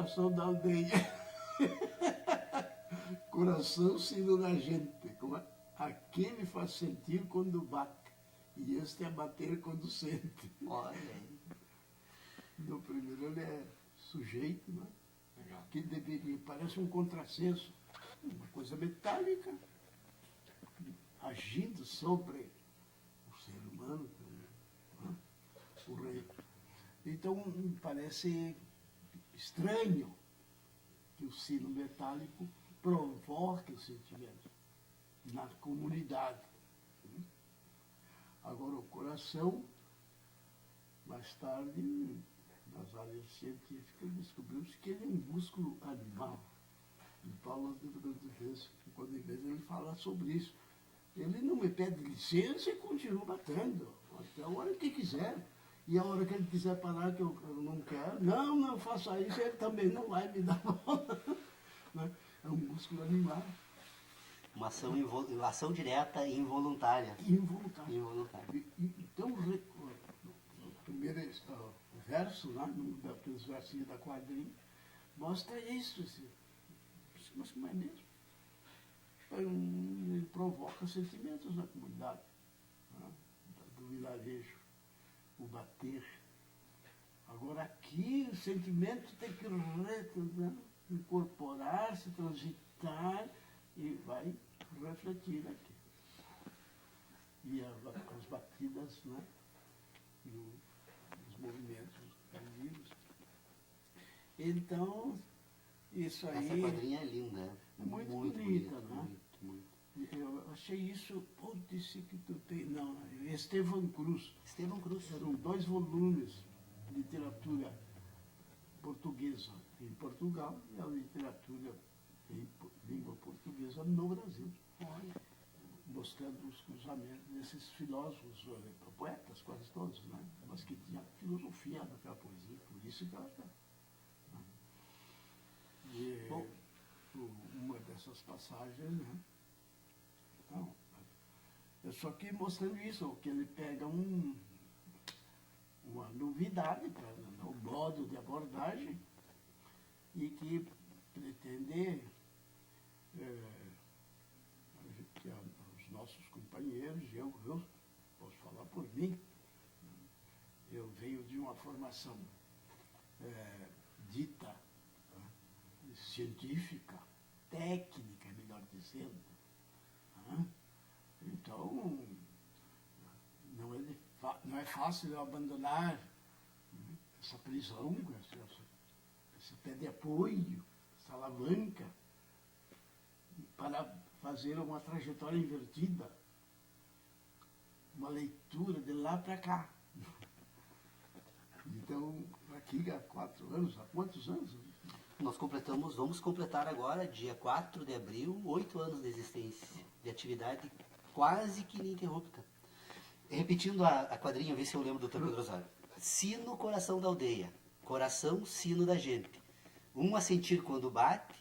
coração da aldeia. Coração, sino da gente. Como aquele faz sentir quando bate. E este é bater quando sente. Olha aí. No primeiro ele é sujeito, né? Que deveria, parece um contrassenso. Uma coisa metálica, agindo sobre o ser humano, né? O rei. Então, parece estranho que o sino metálico provoque o sentimento na comunidade. Agora, o coração, mais tarde, nas áreas científicas, descobriu-se que ele é um músculo animal. E Paulo, quando em vez ele fala sobre isso, ele não me pede licença e continua batendo, até a hora que quiser. E a hora que ele quiser parar, que eu não quero, não faça isso, ele também não vai me dar bola. É um músculo animal. Uma ação direta e involuntária. Involuntária. Então, o primeiro verso, lá, nos versinhos da quadrinha, mostra isso. Mas como é mesmo? Ele provoca sentimentos na comunidade, né? Do vilarejo. O bater. Agora aqui o sentimento tem que incorporar-se, transitar e vai refletir aqui. E as batidas, né, dos movimentos vivos. Então, isso aí... Essa quadrinha é linda, né? É muito bonita, né? Muito. Eu achei isso, disse que tu tem... Não, Estevão Cruz. Eram 2 volumes de literatura portuguesa em Portugal e a literatura em língua portuguesa no Brasil. Olha. Mostrando os cruzamentos desses filósofos, poetas quase todos, né? Mas que tinha filosofia daquela poesia, por isso que ela está. E uma dessas passagens, né? Então, eu só aqui mostrando isso, que ele pega uma novidade para o modo de abordagem e que pretende que os nossos companheiros, eu posso falar por mim, eu venho de uma formação dita científica, técnica, melhor dizendo. Então, não é fácil eu abandonar essa prisão, esse pé de apoio, essa alavanca, para fazer uma trajetória invertida, uma leitura de lá para cá. Então, aqui há 4 anos, há quantos anos? Vamos completar agora, dia 4 de abril, 8 anos de existência, de atividade quase que ininterrupta. Repetindo a quadrinha, ver se eu lembro do Dr. Pedro Osório. Sino, coração da aldeia. Coração, sino da gente. Um a sentir quando bate,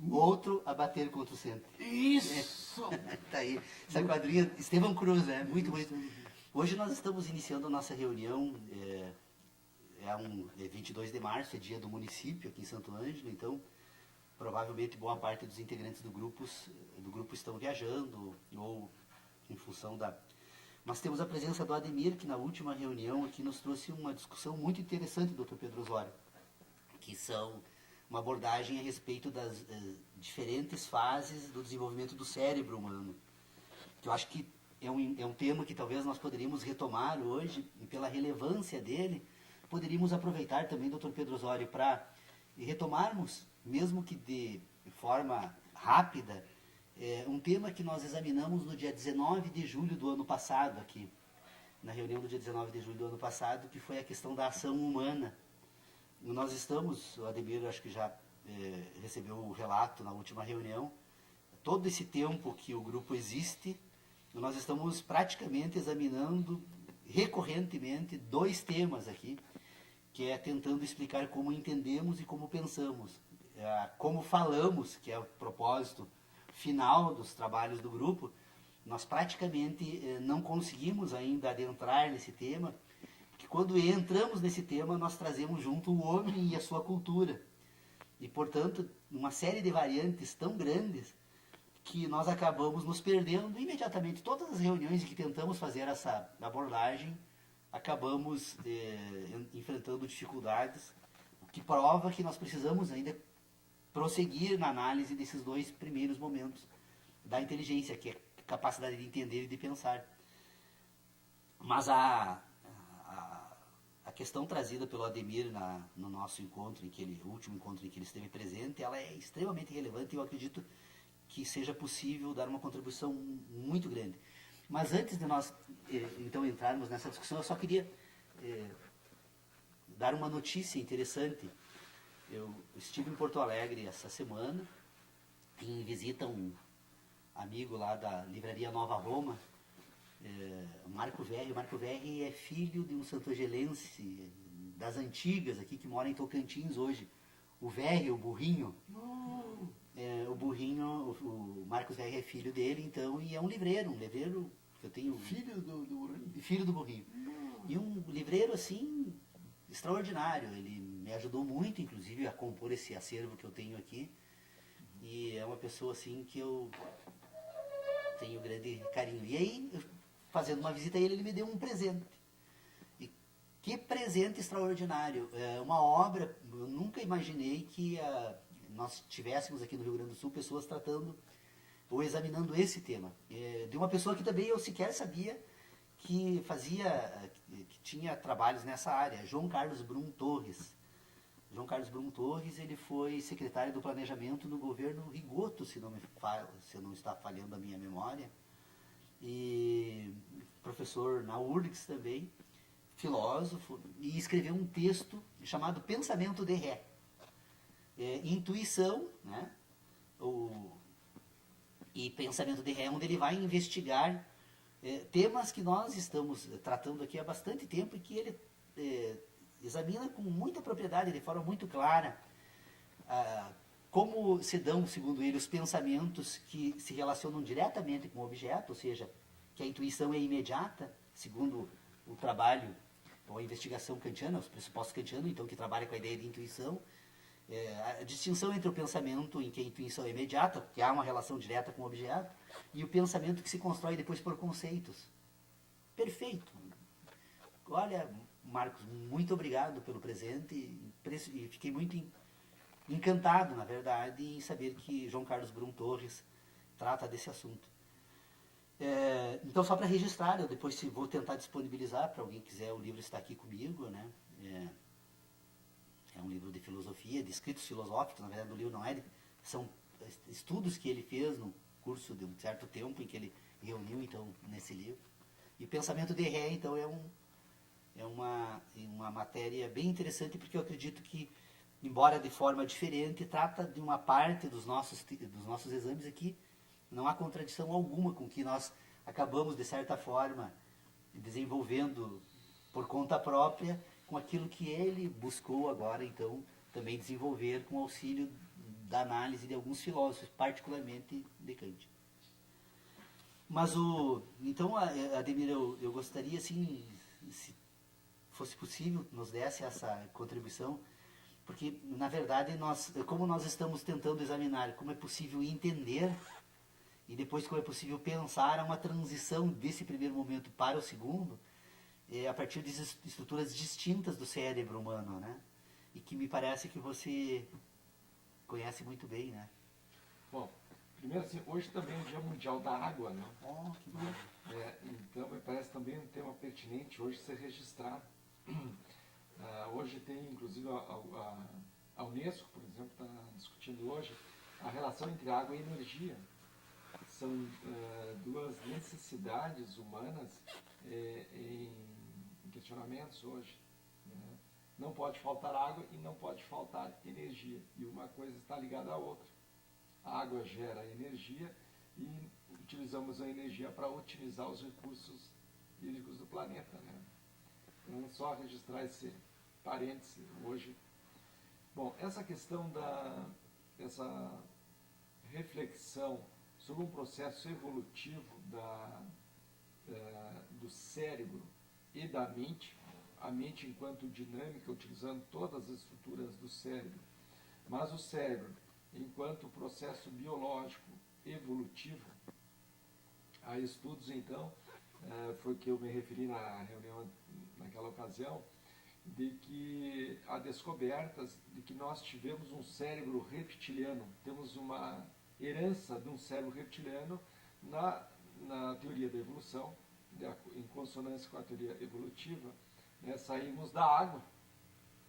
outro a bater quando sente. Isso! Tá aí. Essa quadrinha, Estevão Cruz, né? Muito bonito. Hoje nós estamos iniciando a nossa reunião, é 22 de março, é dia do município aqui em Santo Ângelo, então provavelmente boa parte dos integrantes do grupo estão viajando ou em função da... Mas temos a presença do Ademir, que na última reunião aqui nos trouxe uma discussão muito interessante, Dr. Pedro Osório, que são uma abordagem a respeito das diferentes fases do desenvolvimento do cérebro humano, que eu acho que é um tema que talvez nós poderíamos retomar hoje, e pela relevância dele, poderíamos aproveitar também, Dr. Pedro Osório, para retomarmos, mesmo que de forma rápida, um tema que nós examinamos no dia 19 de julho do ano passado, aqui, na reunião do dia 19 de julho do ano passado, que foi a questão da ação humana. Nós estamos, o Ademir acho que já recebeu o relato na última reunião, todo esse tempo que o grupo existe, nós estamos praticamente examinando recorrentemente 2 temas aqui, que é tentando explicar como entendemos e como pensamos, como falamos, que é o propósito final dos trabalhos do grupo. Nós praticamente não conseguimos ainda adentrar nesse tema, porque quando entramos nesse tema nós trazemos junto o homem e a sua cultura. E, portanto, uma série de variantes tão grandes que nós acabamos nos perdendo imediatamente. Todas as reuniões em que tentamos fazer essa abordagem, acabamos enfrentando dificuldades, o que prova que nós precisamos ainda prosseguir na análise desses dois primeiros momentos da inteligência, que é a capacidade de entender e de pensar. Mas a questão trazida pelo Ademir no nosso encontro, o último encontro em que ele esteve presente, ela é extremamente relevante e eu acredito que seja possível dar uma contribuição muito grande. Mas antes de nós, então, entrarmos nessa discussão, eu só queria dar uma notícia interessante. Eu estive em Porto Alegre essa semana, em visita a um amigo lá da Livraria Nova Roma, Marco Verri. O Marco Verri é filho de um santogelense das antigas aqui, que mora em Tocantins hoje. O Verri, o burrinho. O burrinho, o Marcos Verri é filho dele, então, e é um livreiro que eu tenho... Filho do burrinho? Filho do burrinho. E um livreiro, assim, extraordinário. Ele me ajudou muito, inclusive, a compor esse acervo que eu tenho aqui. E é uma pessoa, assim, que eu tenho grande carinho. E aí, fazendo uma visita a ele, ele me deu um presente. E que presente extraordinário. É uma obra, eu nunca imaginei que nós tivéssemos aqui no Rio Grande do Sul pessoas tratando ou examinando esse tema. De uma pessoa que também eu sequer sabia que que tinha trabalhos nessa área, João Carlos Brum Torres. João Carlos Brum Torres, ele foi secretário do Planejamento no governo Rigoto, se não está falhando a minha memória, e professor na URGS também, filósofo, e escreveu um texto chamado Pensamento de Ré. Intuição, né? E Pensamento de Ré, onde ele vai investigar temas que nós estamos tratando aqui há bastante tempo e que ele examina com muita propriedade, de forma muito clara, como se dão, segundo ele, os pensamentos que se relacionam diretamente com o objeto, ou seja, que a intuição é imediata, segundo o trabalho, ou a investigação kantiana, os pressupostos kantianos, então, que trabalha com a ideia de intuição. A distinção entre o pensamento em que a intuição é imediata, que há uma relação direta com o objeto, e o pensamento que se constrói depois por conceitos. Perfeito. Olha, Marcos, muito obrigado pelo presente e fiquei muito encantado, na verdade, em saber que João Carlos Brum Torres trata desse assunto. Então, só para registrar, eu depois vou tentar disponibilizar para alguém que quiser, o livro está aqui comigo, né? É um livro de filosofia, de escritos filosóficos, na verdade o livro não são estudos que ele fez no curso de um certo tempo em que ele reuniu, então, nesse livro. E Pensamento de Ré, então, é uma matéria bem interessante, porque eu acredito que, embora de forma diferente, trata de uma parte dos nossos exames aqui. Não há contradição alguma com que nós acabamos, de certa forma, desenvolvendo por conta própria, com aquilo que ele buscou agora, então, também desenvolver com o auxílio da análise de alguns filósofos, particularmente de Kant. Mas então, Ademir, eu gostaria, assim, se fosse possível, nos desse essa contribuição, porque, na verdade, como nós estamos tentando examinar como é possível entender e depois como é possível pensar uma transição desse primeiro momento para o segundo, a partir de estruturas distintas do cérebro humano, né? E que me parece que você conhece muito bem, né? Bom, primeiro assim, hoje também é o Dia Mundial da Água, né? Oh, que maravilha. Então, me parece também um tema pertinente hoje ser registrado. Hoje tem, inclusive, a Unesco, por exemplo, está discutindo hoje a relação entre água e energia. São duas necessidades humanas em questionamentos hoje. Né? Não pode faltar água e não pode faltar energia. E uma coisa está ligada à outra. A água gera energia e utilizamos a energia para otimizar os recursos hídricos do planeta. Né? Então, só registrar esse parêntese hoje. Bom, essa questão dessa reflexão sobre um processo evolutivo do cérebro e da mente, a mente enquanto dinâmica, utilizando todas as estruturas do cérebro, Mas o cérebro, enquanto processo biológico evolutivo, há estudos, então, foi que eu me referi na reunião naquela ocasião, de que há descobertas de que nós tivemos um cérebro reptiliano, temos uma herança de um cérebro reptiliano na teoria da evolução, em consonância com a teoria evolutiva, né, saímos da água,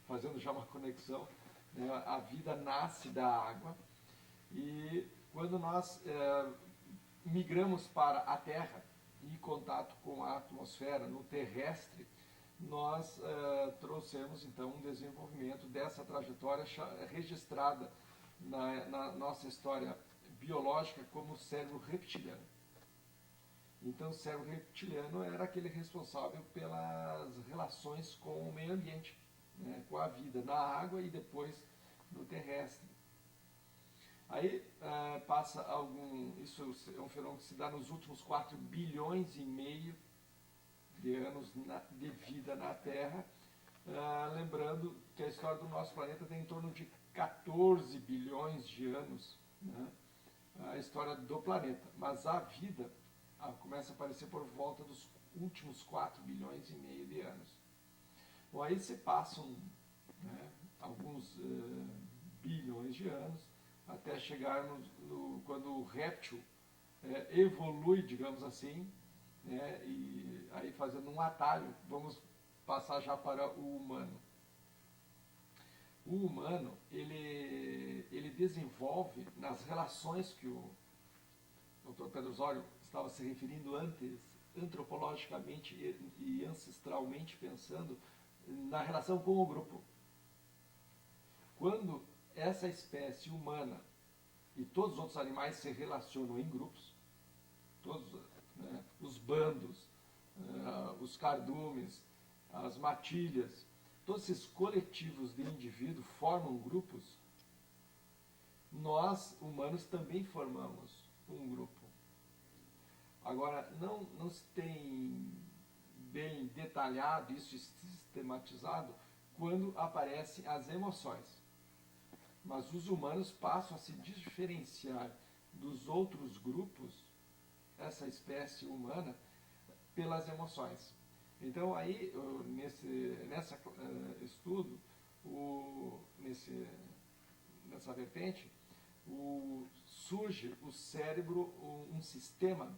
fazendo já uma conexão, né, a vida nasce da água, e quando nós migramos para a Terra, em contato com a atmosfera no terrestre, nós trouxemos então um desenvolvimento dessa trajetória registrada na nossa história biológica como cérebro reptiliano. Então, o cérebro reptiliano era aquele responsável pelas relações com o meio ambiente, né, com a vida na água e depois no terrestre. Aí isso é um fenômeno que se dá nos últimos 4 bilhões e meio de anos de vida na Terra, lembrando que a história do nosso planeta tem em torno de 14 bilhões de anos, né, a história do planeta, mas a vida começa a aparecer por volta dos últimos 4 bilhões e meio de anos. Bom, aí se passam, né, alguns bilhões de anos, até chegar quando o réptil evolui, digamos assim, né, e aí fazendo um atalho, vamos passar já para o humano. O humano, ele desenvolve nas relações que o Dr. Pedro Osório estava se referindo antes, antropologicamente e ancestralmente pensando, na relação com o grupo. Quando essa espécie humana e todos os outros animais se relacionam em grupos, todos, né, os bandos, os cardumes, as matilhas, todos esses coletivos de indivíduos formam grupos, nós, humanos, também formamos um grupo. Agora, não se tem bem detalhado isso, sistematizado, quando aparecem as emoções. Mas os humanos passam a se diferenciar dos outros grupos, essa espécie humana, pelas emoções. Então, aí, nesse estudo, nessa vertente, surge o cérebro, um sistema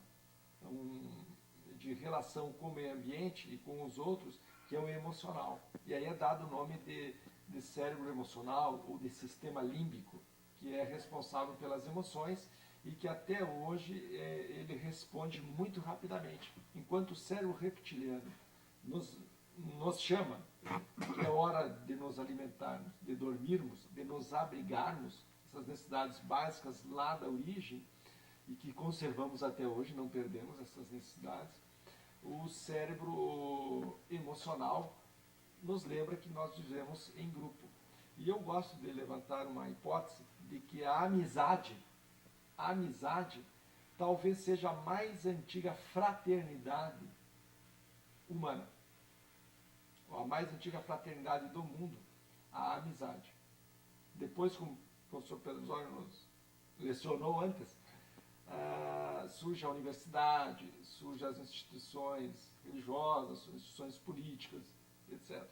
de relação com o meio ambiente e com os outros, que é o emocional. E aí é dado o nome de cérebro emocional ou de sistema límbico, que é responsável pelas emoções e que até hoje ele responde muito rapidamente. Enquanto o cérebro reptiliano nos chama, que é hora de nos alimentarmos, de dormirmos, de nos abrigarmos, essas necessidades básicas lá da origem, e que conservamos até hoje, não perdemos essas necessidades, o cérebro emocional nos lembra que nós vivemos em grupo. E eu gosto de levantar uma hipótese de que a amizade talvez seja a mais antiga fraternidade humana, a mais antiga fraternidade do mundo, a amizade. Depois, como o professor Pedro Osório nos lecionou antes, surge a universidade, surgem as instituições religiosas, as instituições políticas, etc.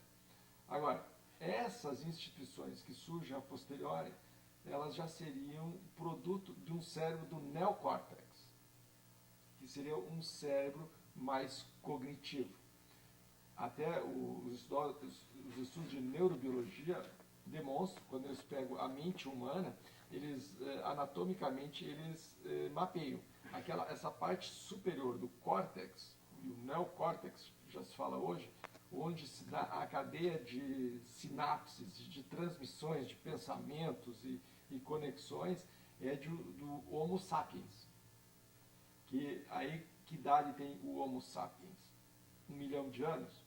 Agora, essas instituições que surgem a posteriori, elas já seriam produto de um cérebro do neocórtex, que seria um cérebro mais cognitivo. Até os estudos de neurobiologia demonstram, quando eles pegam a mente humana, eles anatomicamente mapeiam essa parte superior do córtex, e o neocórtex, já se fala hoje, onde se dá a cadeia de sinapses, de transmissões, de pensamentos e conexões, é do Homo sapiens. Que idade tem o Homo sapiens? 1 milhão de anos?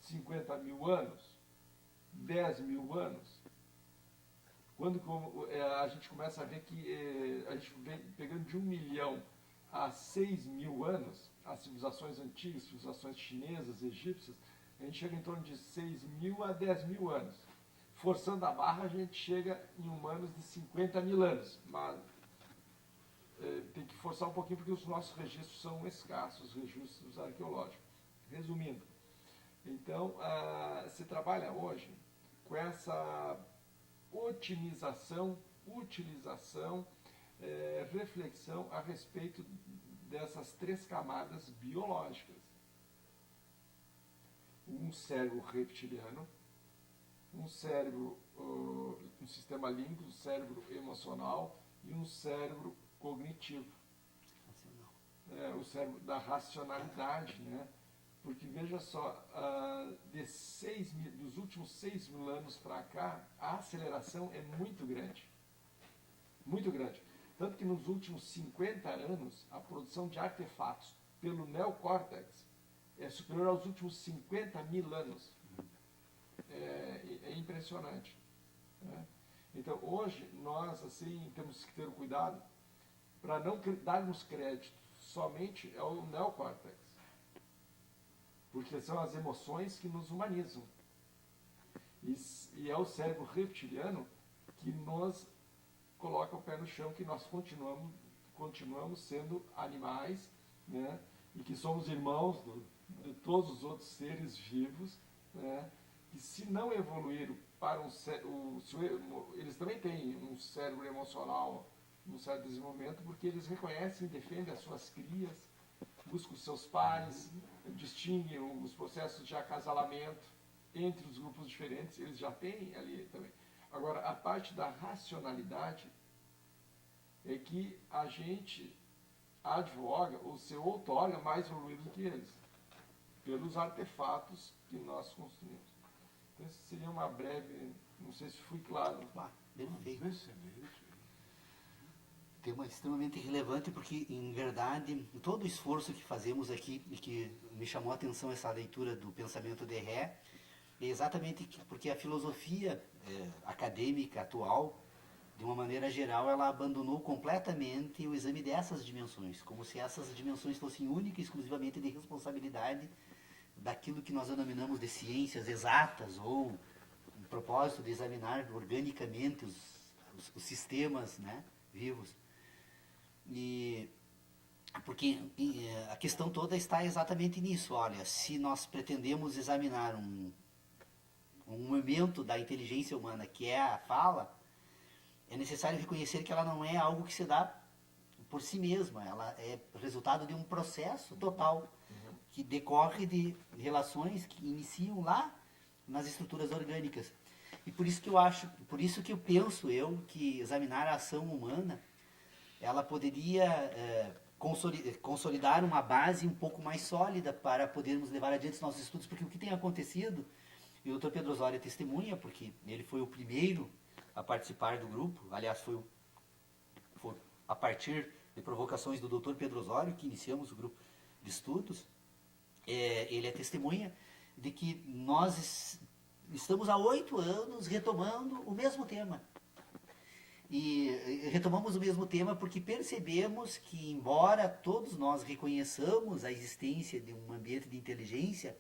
50 mil anos? 10 mil anos? Quando a gente começa a ver que a gente vem pegando de 1 milhão a 6 mil anos, as civilizações antigas, civilizações chinesas, egípcias, a gente chega em torno de 6.000 a 10.000 anos. Forçando a barra, a gente chega em humanos de 50.000 anos. Mas tem que forçar um pouquinho porque os nossos registros são escassos, registros arqueológicos. Resumindo, então, se trabalha hoje com essa utilização, reflexão a respeito dessas 3 camadas biológicas. Um cérebro reptiliano, um cérebro, um sistema límbico, um cérebro emocional e um cérebro cognitivo. O cérebro da racionalidade, né? Porque veja só, dos últimos 6.000 anos para cá, a aceleração é muito grande. Muito grande. Tanto que nos últimos 50 anos, a produção de artefatos pelo neocórtex é superior aos últimos 50.000 anos. É impressionante. Né? Então, hoje, nós assim, temos que ter o cuidado para não darmos crédito somente ao neocórtex. Porque são as emoções que nos humanizam. E é o cérebro reptiliano que nos coloca o pé no chão, que nós continuamos sendo animais, né? E que somos irmãos de todos os outros seres vivos, né? Que se não evoluíram para eles também têm um cérebro emocional, um certo desenvolvimento, porque eles reconhecem e defendem as suas crias, buscam os seus pares, distinguem os processos de acasalamento entre os grupos diferentes, eles já têm ali também. Agora, a parte da racionalidade é que a gente advoga ou se outorga mais evoluído do que eles, pelos artefatos que nós construímos. Então, isso seria uma breve, não sei se fui claro. Perfeito. Excelente. Tema extremamente relevante, porque, em verdade, todo o esforço que fazemos aqui, e que me chamou a atenção essa leitura do pensamento de Ré, é exatamente porque a filosofia acadêmica atual, de uma maneira geral, ela abandonou completamente o exame dessas dimensões, como se essas dimensões fossem única e exclusivamente de responsabilidade daquilo que nós denominamos de ciências exatas, ou o propósito de examinar organicamente os sistemas, né, vivos. Porque a questão toda está exatamente nisso. Olha, se nós pretendemos examinar um momento da inteligência humana, que é a fala, é necessário reconhecer que ela não é algo que se dá por si mesma. Ela é resultado de um processo total, que decorre de relações que iniciam lá nas estruturas orgânicas. E por isso que eu penso que examinar a ação humana, ela poderia consolidar uma base um pouco mais sólida para podermos levar adiante os nossos estudos, porque o que tem acontecido, e o Dr. Pedro Osório é testemunha, porque ele foi o primeiro a participar do grupo, aliás, foi a partir de provocações do Dr. Pedro Osório que iniciamos o grupo de estudos. Ele é testemunha de que nós estamos há 8 anos retomando o mesmo tema. E retomamos o mesmo tema porque percebemos que, embora todos nós reconheçamos a existência de um ambiente de inteligência,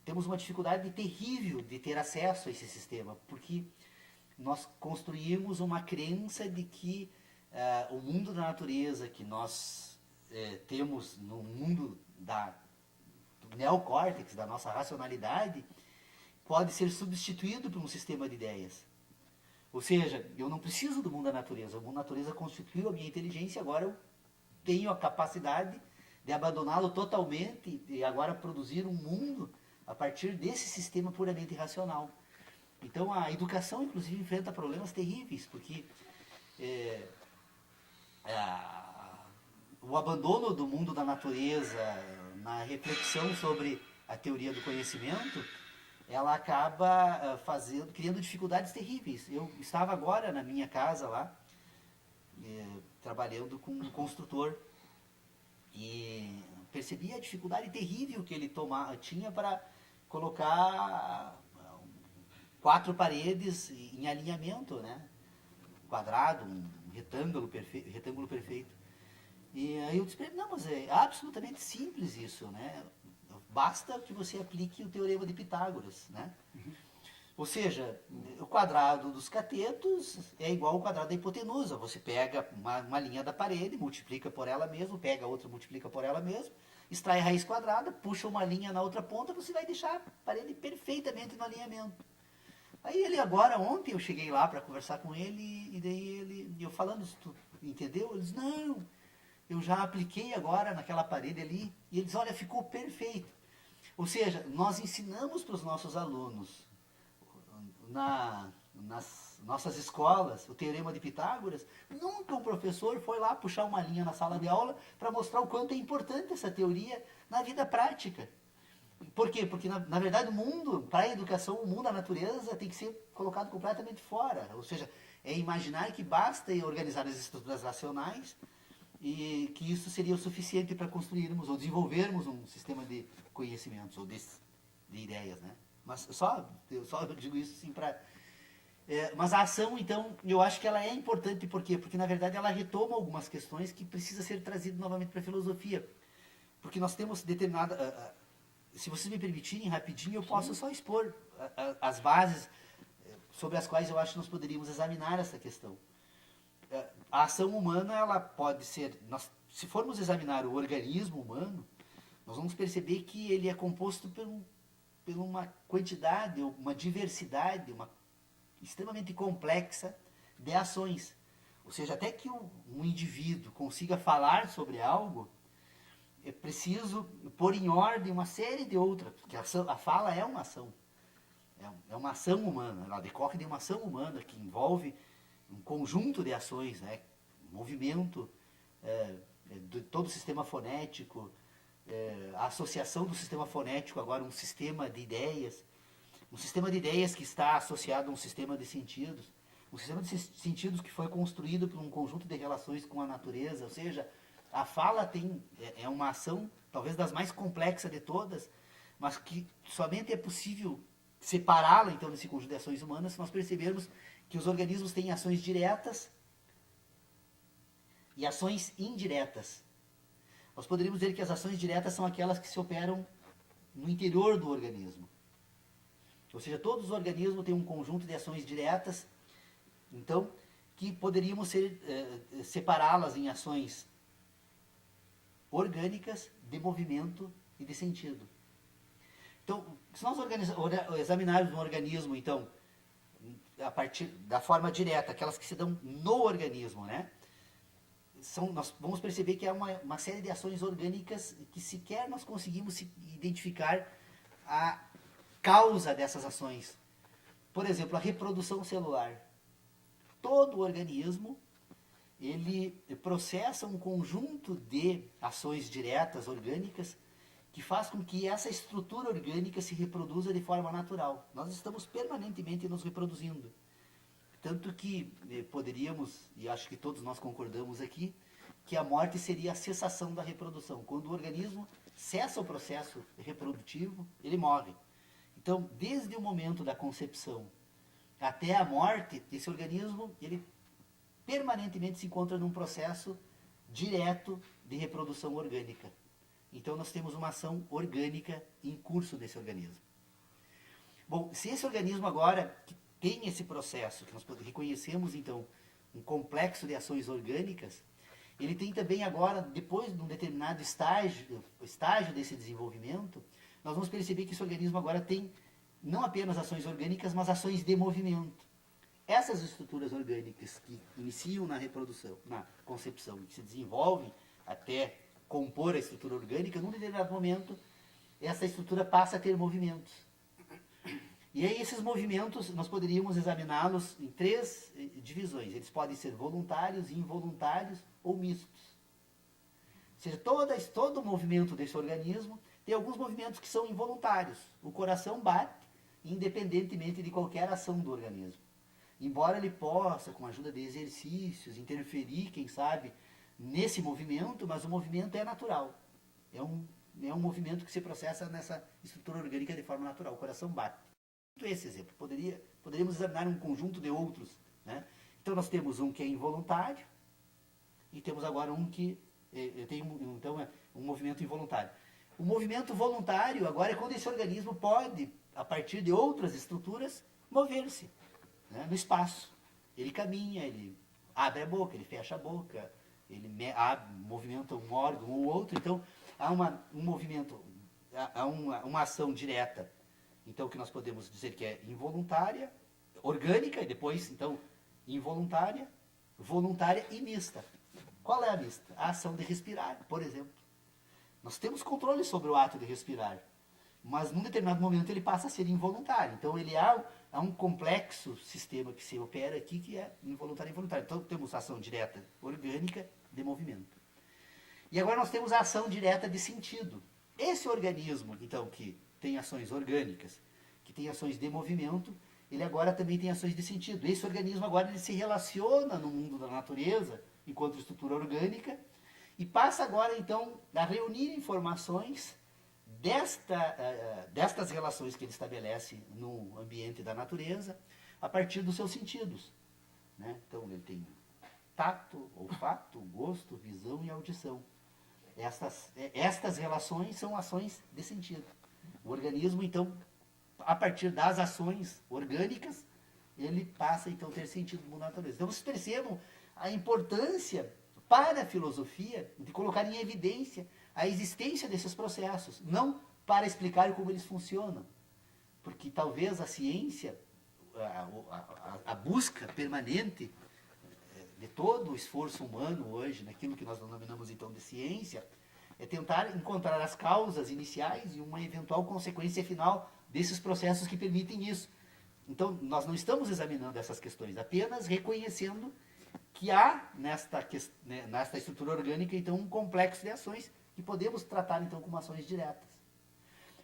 temos uma dificuldade terrível de ter acesso a esse sistema, porque nós construímos uma crença de que o mundo da natureza que nós temos no mundo do neocórtex, da nossa racionalidade, pode ser substituído por um sistema de ideias. Ou seja, eu não preciso do mundo da natureza. O mundo da natureza constituiu a minha inteligência, agora eu tenho a capacidade de abandoná-lo totalmente e agora produzir um mundo a partir desse sistema puramente racional. Então a educação, inclusive, enfrenta problemas terríveis, porque o abandono do mundo da natureza na reflexão sobre a teoria do conhecimento, ela acaba criando dificuldades terríveis. Eu estava agora na minha casa lá, trabalhando com um construtor, e percebi a dificuldade terrível que ele tinha para colocar 4 paredes em alinhamento, né? Quadrado, um retângulo perfeito. E aí eu disse para ele, não, mas é absolutamente simples isso, né? basta que você aplique o teorema de Pitágoras, né? Ou seja, o quadrado dos catetos é igual ao quadrado da hipotenusa. Você pega uma linha da parede, multiplica por ela mesmo, pega outra, multiplica por ela mesmo, extrai a raiz quadrada, puxa uma linha na outra ponta, você vai deixar a parede perfeitamente no alinhamento. Aí ele agora, ontem eu cheguei lá para conversar com ele, e daí eu falando, tu entendeu? Ele disse, não, eu já apliquei agora naquela parede ali, e ele diz, olha, ficou perfeito. Ou seja, nós ensinamos para os nossos alunos, nas nossas escolas, o teorema de Pitágoras, nunca um professor foi lá puxar uma linha na sala de aula para mostrar o quanto é importante essa teoria na vida prática. Por quê? Porque, na verdade, o mundo, para a educação, o mundo, a natureza, tem que ser colocado completamente fora. Ou seja, é imaginar que basta organizar as estruturas racionais e que isso seria o suficiente para construirmos ou desenvolvermos um sistema de conhecimentos ou de ideias, né? Mas eu só digo isso assim para... mas a ação, então, eu acho que ela é importante, por quê? Porque, na verdade, ela retoma algumas questões que precisa ser trazido novamente para a filosofia. Porque nós temos determinada... se vocês me permitirem, rapidinho, eu posso só expor as bases sobre as quais eu acho que nós poderíamos examinar essa questão. A ação humana, ela pode ser... se formos examinar o organismo humano, nós vamos perceber que ele é composto por uma quantidade, uma diversidade, extremamente complexa de ações. Ou seja, até que um indivíduo consiga falar sobre algo, é preciso pôr em ordem uma série de outras, porque a fala é uma ação. É uma ação humana, ela decorre de uma ação humana que envolve um conjunto de ações, né? Movimento de todo o sistema fonético, a associação do sistema fonético agora um sistema de ideias que está associado a um sistema de sentidos, um sistema de sentidos que foi construído por um conjunto de relações com a natureza. Ou seja, a fala é uma ação talvez das mais complexas de todas, mas que somente é possível separá-la então desse conjunto de ações humanas se nós percebermos que os organismos têm ações diretas e ações indiretas. Nós poderíamos dizer que as ações diretas são aquelas que se operam no interior do organismo. Ou seja, todos os organismos têm um conjunto de ações diretas, então, que poderíamos separá-las em ações orgânicas, de movimento e de sentido. Então, se nós examinarmos um organismo, então, a partir da forma direta, aquelas que se dão no organismo, né? Nós vamos perceber que há uma série de ações orgânicas que sequer nós conseguimos identificar a causa dessas ações. Por exemplo, a reprodução celular. Todo o organismo, ele processa um conjunto de ações diretas orgânicas que faz com que essa estrutura orgânica se reproduza de forma natural. Nós estamos permanentemente nos reproduzindo. Tanto que poderíamos, e acho que todos nós concordamos aqui, que a morte seria a cessação da reprodução. Quando o organismo cessa o processo reprodutivo, ele morre. Então, desde o momento da concepção até a morte, esse organismo, ele permanentemente se encontra num processo direto de reprodução orgânica. Então, nós temos uma ação orgânica em curso desse organismo. Bom, se esse organismo agora tem esse processo, que nós reconhecemos, então, um complexo de ações orgânicas, ele tem também agora, depois de um determinado estágio desse desenvolvimento, nós vamos perceber que esse organismo agora tem não apenas ações orgânicas, mas ações de movimento. Essas estruturas orgânicas que iniciam na reprodução, na concepção, que se desenvolvem até compor a estrutura orgânica, num determinado momento, essa estrutura passa a ter movimentos. E aí esses movimentos, nós poderíamos examiná-los em 3 divisões. Eles podem ser voluntários, involuntários ou mistos. Ou seja, todo o movimento desse organismo tem alguns movimentos que são involuntários. O coração bate independentemente de qualquer ação do organismo. Embora ele possa, com a ajuda de exercícios, interferir, quem sabe, nesse movimento, mas o movimento é natural. É um movimento que se processa nessa estrutura orgânica de forma natural. O coração bate. Esse exemplo. Poderíamos examinar um conjunto de outros, né? Então nós temos um que é involuntário e temos agora um que tem um movimento involuntário. O movimento voluntário agora é quando esse organismo pode, a partir de outras estruturas, mover-se, né, no espaço. Ele caminha, ele abre a boca, ele fecha a boca, ele movimenta um órgão ou outro. Então, há um movimento, há uma ação direta, então, que nós podemos dizer que é involuntária, orgânica, e depois, então, involuntária, voluntária e mista. Qual é a mista? A ação de respirar, por exemplo. Nós temos controle sobre o ato de respirar, mas num determinado momento ele passa a ser involuntário. Então ele há um complexo sistema que se opera aqui que é involuntário e involuntário. Então temos a ação direta orgânica de movimento. E agora nós temos a ação direta de sentido. Esse organismo, então, que tem ações orgânicas, que tem ações de movimento, ele agora também tem ações de sentido. Esse organismo agora ele se relaciona no mundo da natureza enquanto estrutura orgânica, e passa agora, então, a reunir informações destas relações que ele estabelece no ambiente da natureza, a partir dos seus sentidos, né? Então, ele tem tato, olfato, gosto, visão e audição. Estas relações são ações de sentido. O organismo, então, a partir das ações orgânicas, ele passa, então, a ter sentido no mundo da natureza. Então, vocês percebam a importância para a filosofia de colocar em evidência a existência desses processos, não para explicar como eles funcionam. Porque talvez a ciência, a busca permanente de todo o esforço humano hoje, naquilo que nós denominamos então de ciência, é tentar encontrar as causas iniciais e uma eventual consequência final desses processos que permitem isso. Então, nós não estamos examinando essas questões, apenas reconhecendo que há nesta estrutura orgânica, então, um complexo de ações que podemos tratar, então, como ações diretas.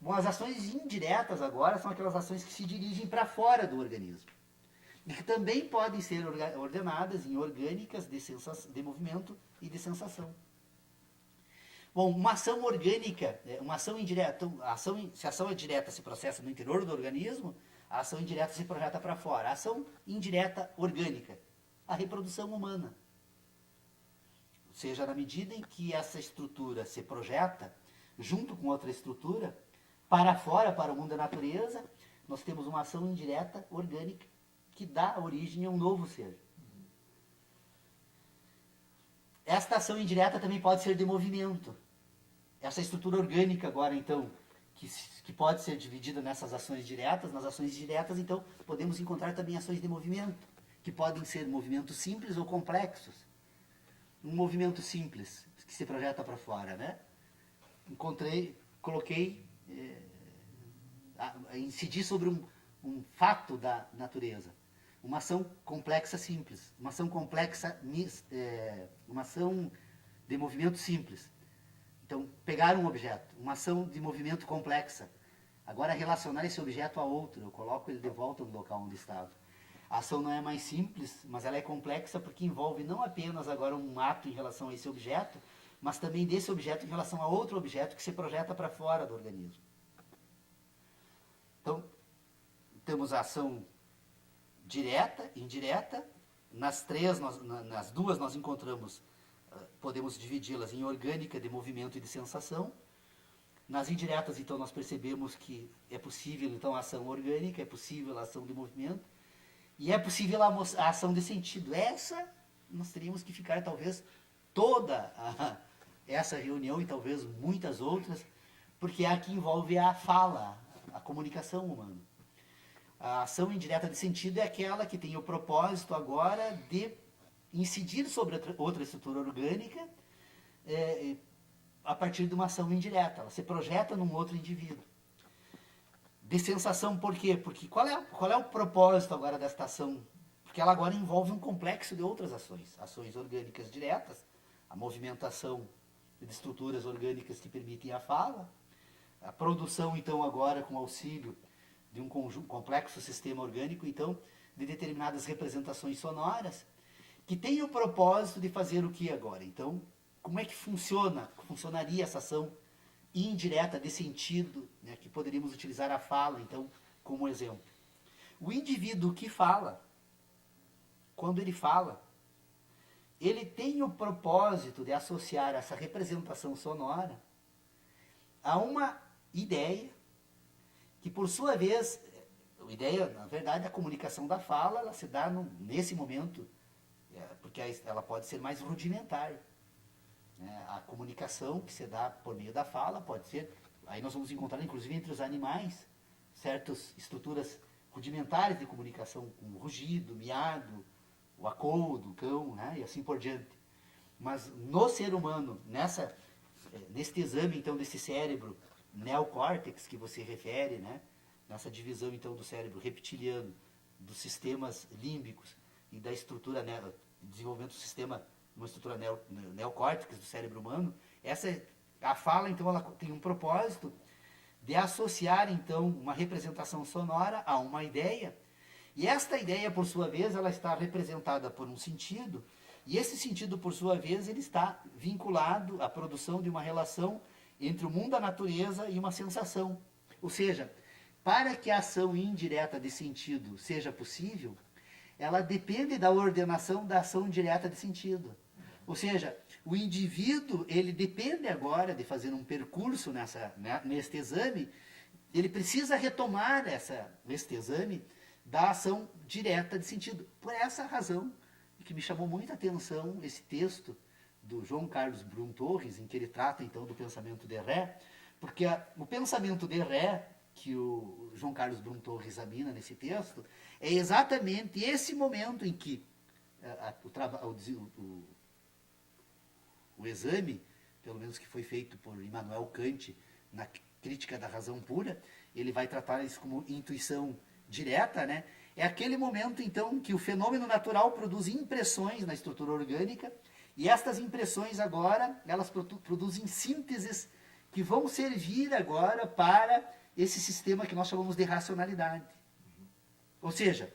Bom, as ações indiretas agora são aquelas ações que se dirigem para fora do organismo e que também podem ser ordenadas em orgânicas de movimento e de sensação. Bom, uma ação orgânica, uma ação indireta, se a ação direta se processa no interior do organismo, a ação indireta se projeta para fora. A ação indireta orgânica, a reprodução humana. Ou seja, na medida em que essa estrutura se projeta junto com outra estrutura, para fora, para o mundo da natureza, nós temos uma ação indireta orgânica que dá origem a um novo ser. Esta ação indireta também pode ser de movimento. Essa estrutura orgânica agora, então, que pode ser dividida nessas ações diretas, nas ações diretas, então, podemos encontrar também ações de movimento, que podem ser movimentos simples ou complexos. Um movimento simples, que se projeta para fora, né? Incidi sobre um fato da natureza. Uma ação complexa simples, uma ação complexa, uma ação de movimento simples. Então, pegar um objeto, uma ação de movimento complexa. Agora, relacionar esse objeto a outro, eu coloco ele de volta no local onde estava. A ação não é mais simples, mas ela é complexa porque envolve não apenas agora um ato em relação a esse objeto, mas também desse objeto em relação a outro objeto que se projeta para fora do organismo. Então, temos a ação direta, indireta. Nas duas nós encontramos, podemos dividi-las em orgânica, de movimento e de sensação. Nas indiretas, então, nós percebemos que é possível, então, a ação orgânica, é possível a ação de movimento, e é possível a ação de sentido. Essa, nós teríamos que ficar, talvez, toda essa reunião, e talvez muitas outras, porque é a que envolve a fala, a comunicação humana. A ação indireta de sentido é aquela que tem o propósito agora de incidir sobre outra estrutura orgânica a partir de uma ação indireta. Ela se projeta num outro indivíduo. De sensação, por quê? Porque qual é o propósito agora desta ação? Porque ela agora envolve um complexo de outras ações. Ações orgânicas diretas, a movimentação de estruturas orgânicas que permitem a fala, a produção, então, agora com auxílio de um complexo sistema orgânico, então, de determinadas representações sonoras, que tem o propósito de fazer o que agora? Então, como é que funcionaria essa ação indireta de sentido, né, que poderíamos utilizar a fala, então, como exemplo? O indivíduo que fala, quando ele fala, ele tem o propósito de associar essa representação sonora a uma ideia que, por sua vez, a ideia, na verdade, a comunicação da fala, ela se dá nesse momento, porque ela pode ser mais rudimentar. Né? A comunicação que se dá por meio da fala pode ser, aí nós vamos encontrar, inclusive, entre os animais, certas estruturas rudimentares de comunicação, como o rugido, o miado, o acouo do cão, né? E assim por diante. Mas no ser humano, neste exame, então, desse cérebro neocórtex que você refere, né? Nessa divisão, então, do cérebro reptiliano, dos sistemas límbicos e da estrutura, desenvolvimento do sistema, uma estrutura neocórtex do cérebro humano, a fala, então, ela tem um propósito de associar, então, uma representação sonora a uma ideia, e esta ideia, por sua vez, ela está representada por um sentido, e esse sentido, por sua vez, ele está vinculado à produção de uma relação entre o mundo da natureza e uma sensação. Ou seja, para que a ação indireta de sentido seja possível, ela depende da ordenação da ação direta de sentido. Ou seja, o indivíduo, ele depende agora de fazer um percurso neste exame, ele precisa retomar este exame da ação direta de sentido. Por essa razão, que me chamou muita atenção esse texto do João Carlos Brum Torres, em que ele trata então do pensamento de Ré, porque o pensamento de Ré, que o João Carlos Brum Torres examina nesse texto, é exatamente esse momento em que o exame, pelo menos que foi feito por Immanuel Kant na Crítica da Razão Pura, ele vai tratar isso como intuição direta, né? É aquele momento, então, que o fenômeno natural produz impressões na estrutura orgânica, e estas impressões agora, elas produzem sínteses que vão servir agora para esse sistema que nós chamamos de racionalidade. Ou seja,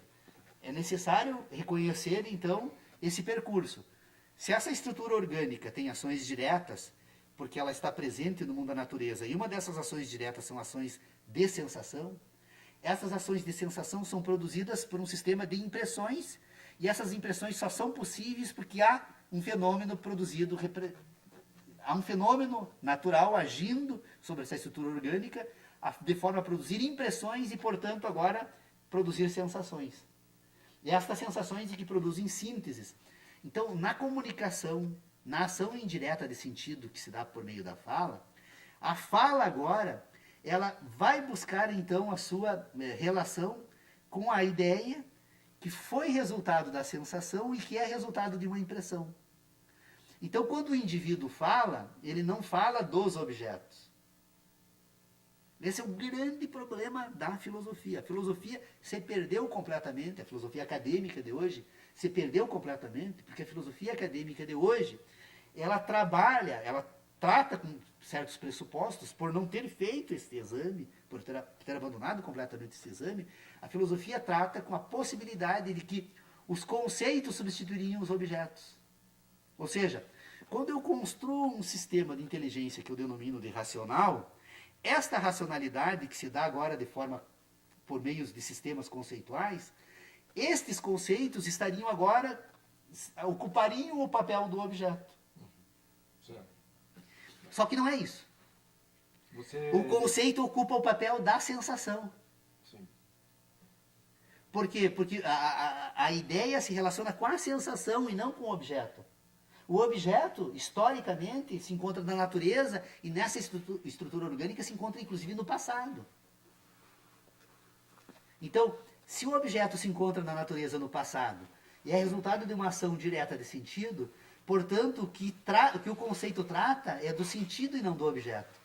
é necessário reconhecer, então, esse percurso. Se essa estrutura orgânica tem ações diretas, porque ela está presente no mundo da natureza, e uma dessas ações diretas são ações de sensação, essas ações de sensação são produzidas por um sistema de impressões, e essas impressões só são possíveis porque há um fenômeno produzido, há um fenômeno natural agindo sobre essa estrutura orgânica, de forma a produzir impressões e, portanto, agora produzir sensações. E estas sensações é que produzem sínteses. Então, na comunicação, na ação indireta de sentido que se dá por meio da fala, a fala agora, ela vai buscar então a sua relação com a ideia que foi resultado da sensação e que é resultado de uma impressão. Então, quando o indivíduo fala, ele não fala dos objetos. Esse é o grande problema da filosofia. A filosofia se perdeu completamente, a filosofia acadêmica de hoje se perdeu completamente, porque a filosofia acadêmica de hoje, ela trata com certos pressupostos, por não ter feito este exame, por ter abandonado completamente este exame, a filosofia trata com a possibilidade de que os conceitos substituiriam os objetos. Ou seja, quando eu construo um sistema de inteligência que eu denomino de racional, esta racionalidade que se dá agora de forma por meios de sistemas conceituais, estes conceitos estariam agora, ocupariam o papel do objeto. Certo. Só que não é isso. O conceito ocupa o papel da sensação. Sim. Por quê? Porque a ideia se relaciona com a sensação e não com o objeto. O objeto, historicamente, se encontra na natureza e nessa estrutura orgânica se encontra, inclusive, no passado. Então, se o objeto se encontra na natureza no passado e é resultado de uma ação direta de sentido, portanto, o que o conceito trata é do sentido e não do objeto.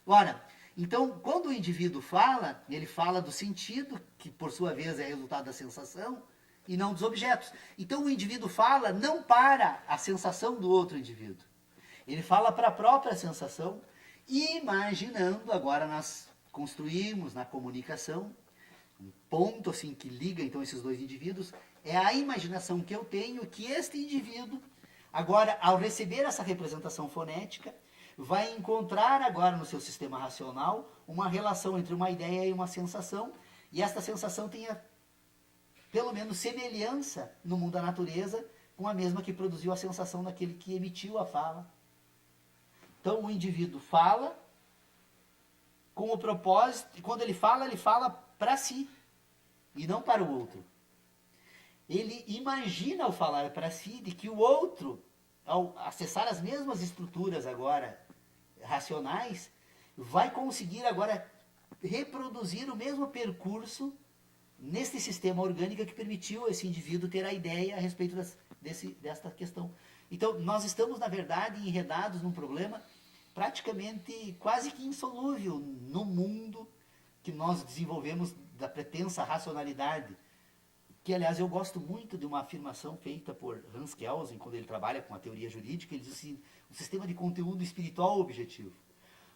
Ora, então, quando o indivíduo fala, ele fala do sentido, que por sua vez é resultado da sensação, e não dos objetos. Então o indivíduo fala não para a sensação do outro indivíduo. Ele fala para a própria sensação, imaginando, agora nós construímos na comunicação, um ponto assim que liga então esses dois indivíduos, é a imaginação que eu tenho que este indivíduo, agora ao receber essa representação fonética, vai encontrar agora no seu sistema racional uma relação entre uma ideia e uma sensação, e esta sensação tenha pelo menos semelhança no mundo da natureza com a mesma que produziu a sensação daquele que emitiu a fala. Então, o indivíduo fala com o propósito, e quando ele fala para si e não para o outro. Ele imagina ao falar para si de que o outro, ao acessar as mesmas estruturas agora racionais, vai conseguir agora reproduzir o mesmo percurso neste sistema orgânico que permitiu esse indivíduo ter a ideia a respeito desta questão. Então, nós estamos, na verdade, enredados num problema praticamente quase que insolúvel no mundo que nós desenvolvemos da pretensa racionalidade. Que, aliás, eu gosto muito de uma afirmação feita por Hans Kelsen, quando ele trabalha com a teoria jurídica. Ele diz assim: o sistema de conteúdo espiritual objetivo.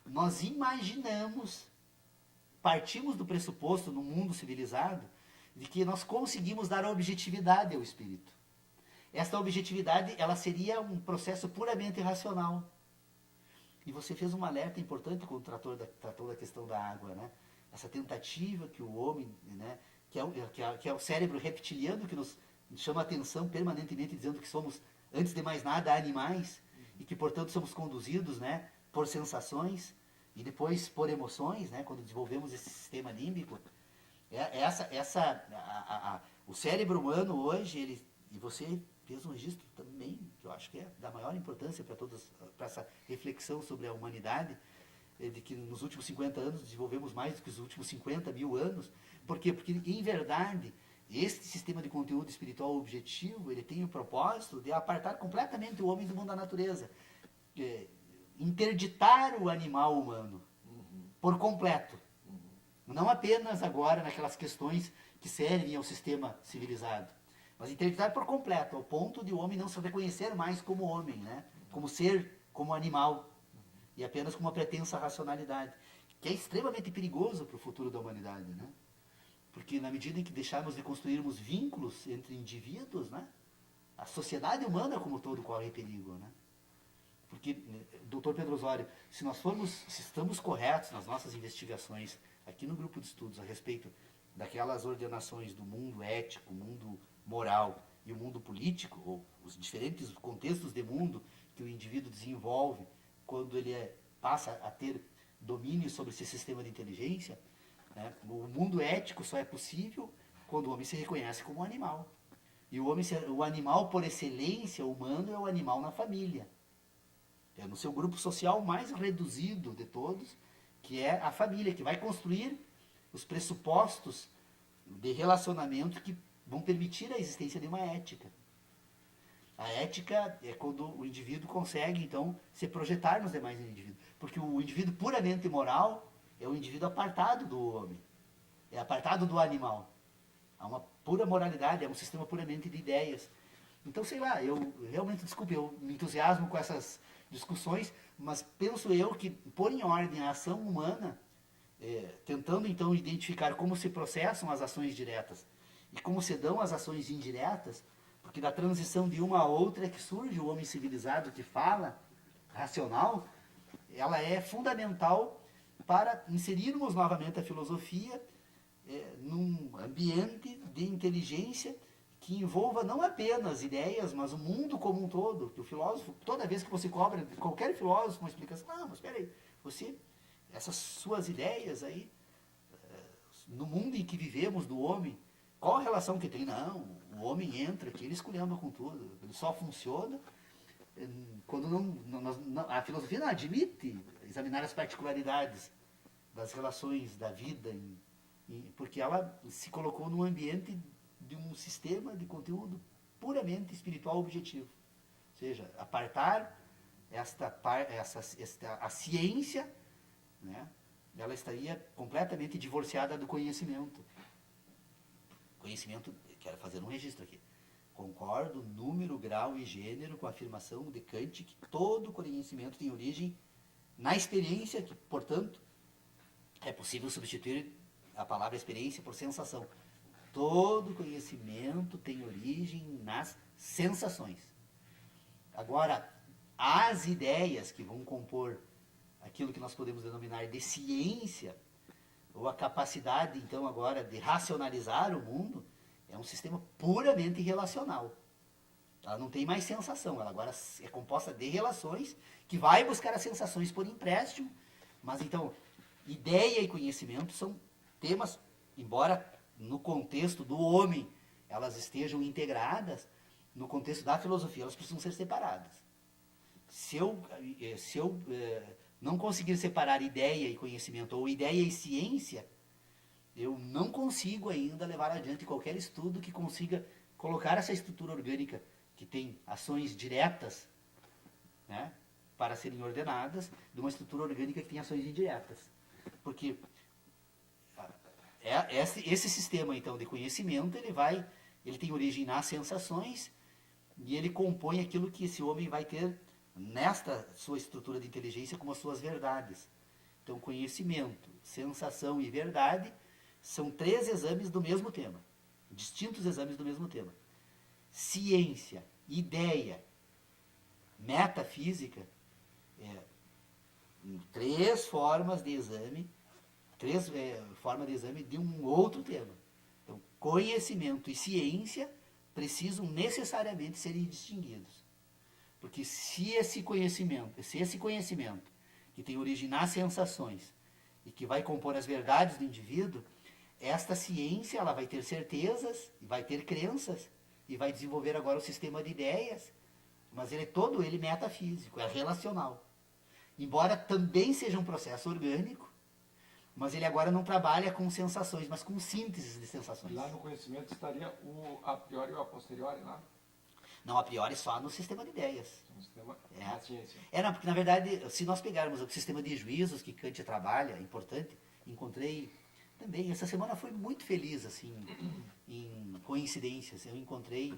Nós imaginamos, partimos do pressuposto no mundo civilizado, de que nós conseguimos dar objetividade ao espírito. Esta objetividade, ela seria um processo puramente racional. E você fez um alerta importante quando tratou da questão da água, né? Essa tentativa que o homem, né, que é o cérebro reptiliano que nos chama a atenção permanentemente, dizendo que somos, antes de mais nada, animais, e que, portanto, somos conduzidos, né, por sensações e depois por emoções, né, quando desenvolvemos esse sistema límbico. O cérebro humano hoje, e você fez um registro também, que eu acho que é da maior importância para essa reflexão sobre a humanidade, de que nos últimos 50 anos desenvolvemos mais do que os últimos 50 mil anos. Por quê? Porque, em verdade, este sistema de conteúdo espiritual objetivo, ele tem o propósito de apartar completamente o homem do mundo da natureza. Interditar o animal humano por completo. Não apenas agora naquelas questões que servem ao sistema civilizado, mas interditar por completo, ao ponto de o homem não se reconhecer mais como homem, né? Como ser, como animal, e apenas com uma pretensa racionalidade, que é extremamente perigoso para o futuro da humanidade, né? Porque na medida em que deixarmos de construirmos vínculos entre indivíduos, né, a sociedade humana como todo corre perigo, né? Porque, Dr. Pedro Osório, se estamos corretos nas nossas investigações aqui no grupo de estudos a respeito daquelas ordenações do mundo ético, mundo moral e o mundo político, ou os diferentes contextos de mundo que o indivíduo desenvolve quando ele passa a ter domínio sobre esse sistema de inteligência, né? O mundo ético só é possível quando o homem se reconhece como um animal. E o animal por excelência humano é o animal na família. É no seu grupo social mais reduzido de todos, que é a família, que vai construir os pressupostos de relacionamento que vão permitir a existência de uma ética. A ética é quando o indivíduo consegue, então, se projetar nos demais indivíduos. Porque o indivíduo puramente moral é o indivíduo apartado do homem. É apartado do animal. Há uma pura moralidade, é um sistema puramente de ideias. Então, sei lá, eu realmente, desculpe, eu me entusiasmo com essas discussões, mas penso eu que pôr em ordem a ação humana, tentando então identificar como se processam as ações diretas e como se dão as ações indiretas, porque da transição de uma a outra é que surge o homem civilizado que fala, racional, ela é fundamental para inserirmos novamente a filosofia num ambiente de inteligência que envolva não apenas ideias, mas o mundo como um todo. Que o filósofo, toda vez que você cobra, qualquer filósofo, uma explicação, não, mas espera aí, essas suas ideias aí, no mundo em que vivemos do homem, qual a relação que tem? Não, o homem entra aqui, ele esculhamba com tudo, ele só funciona quando a filosofia não admite examinar as particularidades das relações da vida, porque ela se colocou num ambiente de um sistema de conteúdo puramente espiritual objetivo. Ou seja, apartar a ciência, né, ela estaria completamente divorciada do conhecimento. Conhecimento, quero fazer um registro aqui. Concordo, número, grau e gênero com a afirmação de Kant que todo conhecimento tem origem na experiência, que, portanto, é possível substituir a palavra experiência por sensação. Todo conhecimento tem origem nas sensações. Agora, as ideias que vão compor aquilo que nós podemos denominar de ciência, ou a capacidade, então, agora de racionalizar o mundo, é um sistema puramente relacional. Ela não tem mais sensação, ela agora é composta de relações que vai buscar as sensações por empréstimo, mas então, ideia e conhecimento são temas, embora no contexto do homem elas estejam integradas, no contexto da filosofia elas precisam ser separadas. Se eu não conseguir separar ideia e conhecimento, ou ideia e ciência, eu não consigo ainda levar adiante qualquer estudo que consiga colocar essa estrutura orgânica, que tem ações diretas, né, para serem ordenadas, de uma estrutura orgânica que tem ações indiretas. Porque esse sistema, então, de conhecimento, ele tem origem nas sensações, e ele compõe aquilo que esse homem vai ter nesta sua estrutura de inteligência como as suas verdades. Então, conhecimento, sensação e verdade são 3 exames do mesmo tema, distintos exames do mesmo tema. Ciência, ideia, metafísica, 3 formas de exame, 3 formas de exame de um outro tema. Então, conhecimento e ciência precisam necessariamente serem distinguidos. Porque se esse conhecimento, que tem origem nas sensações e que vai compor as verdades do indivíduo, esta ciência ela vai ter certezas, vai ter crenças, e vai desenvolver agora o sistema de ideias, mas ele é todo ele metafísico, é relacional. Embora também seja um processo orgânico, mas ele agora não trabalha com sensações, mas com síntese de sensações. Lá no conhecimento estaria o a priori e o a posteriori lá? Não, a priori só no sistema de ideias. No sistema da ciência. Não, porque na verdade, se nós pegarmos o sistema de juízos que Kant trabalha, é importante, encontrei também, essa semana foi muito feliz, assim, em coincidências. Eu encontrei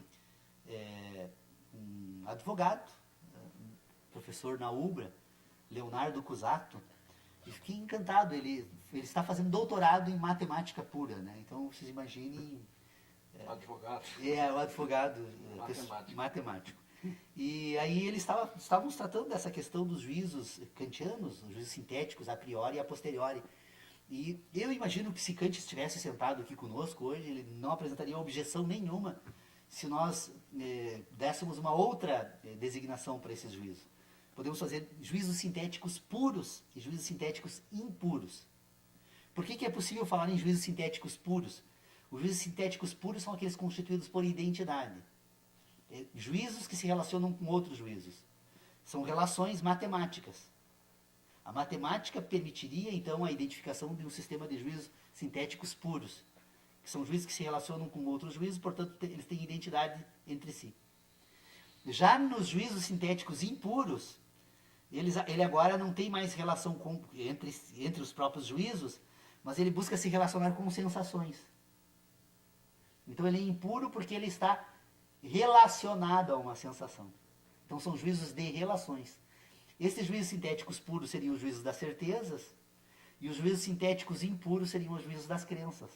um advogado, professor na UBRA, Leonardo Cusato, e fiquei encantado. Ele está fazendo doutorado em matemática pura, né? Então, vocês imaginem... Advogado. O advogado matemático. E aí estávamos tratando dessa questão dos juízos kantianos, os juízos sintéticos a priori e a posteriori. E eu imagino que se Kant estivesse sentado aqui conosco hoje, ele não apresentaria objeção nenhuma se nós dessemos uma outra designação para esses juízos. Podemos fazer juízos sintéticos puros e juízos sintéticos impuros. Por que é possível falar em juízos sintéticos puros? Os juízos sintéticos puros são aqueles constituídos por identidade. Juízos que se relacionam com outros juízos. São relações matemáticas. A matemática permitiria, então, a identificação de um sistema de juízos sintéticos puros, que são juízes que se relacionam com outros juízos, portanto, eles têm identidade entre si. Já nos juízos sintéticos impuros, ele agora não tem mais relação entre os próprios juízos, mas ele busca se relacionar com sensações. Então, ele é impuro porque ele está relacionado a uma sensação. Então, são juízos de relações. Esses juízos sintéticos puros seriam os juízos das certezas, e os juízos sintéticos impuros seriam os juízos das crenças.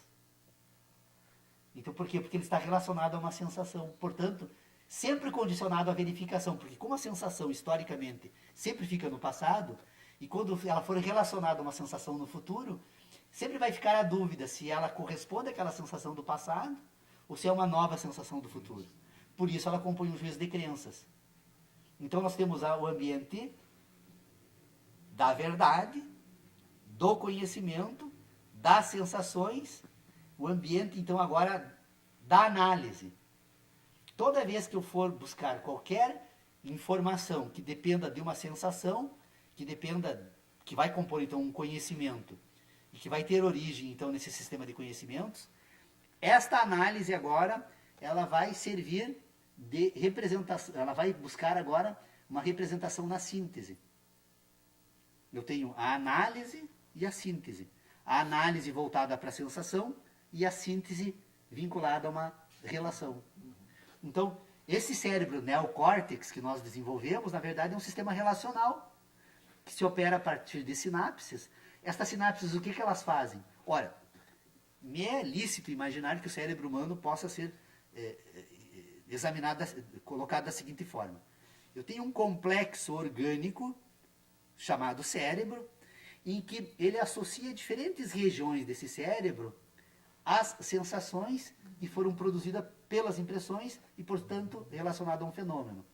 Então, por quê? Porque ele está relacionado a uma sensação. Portanto, sempre condicionado à verificação, porque como a sensação, historicamente, sempre fica no passado, e quando ela for relacionada a uma sensação no futuro, sempre vai ficar a dúvida se ela corresponde àquela sensação do passado, ou se é uma nova sensação do futuro. Por isso, ela compõe um juízo de crenças. Então, nós temos o ambiente da verdade, do conhecimento, das sensações, o ambiente, então, agora, da análise. Toda vez que eu for buscar qualquer informação que dependa de uma sensação, que vai compor, então, um conhecimento, e que vai ter origem, então, nesse sistema de conhecimentos, esta análise agora, ela vai servir de representação, ela vai buscar agora uma representação na síntese. Eu tenho a análise e a síntese. A análise voltada para a sensação e a síntese vinculada a uma relação. Então, esse cérebro neocórtex que nós desenvolvemos, na verdade, é um sistema relacional que se opera a partir de sinapses. Estas sinapses, o que elas fazem? Ora, me é lícito imaginar que o cérebro humano possa ser examinado, colocado da seguinte forma. Eu tenho um complexo orgânico chamado cérebro, em que ele associa diferentes regiões desse cérebro às sensações que foram produzidas pelas impressões e, portanto, relacionado a um fenômeno.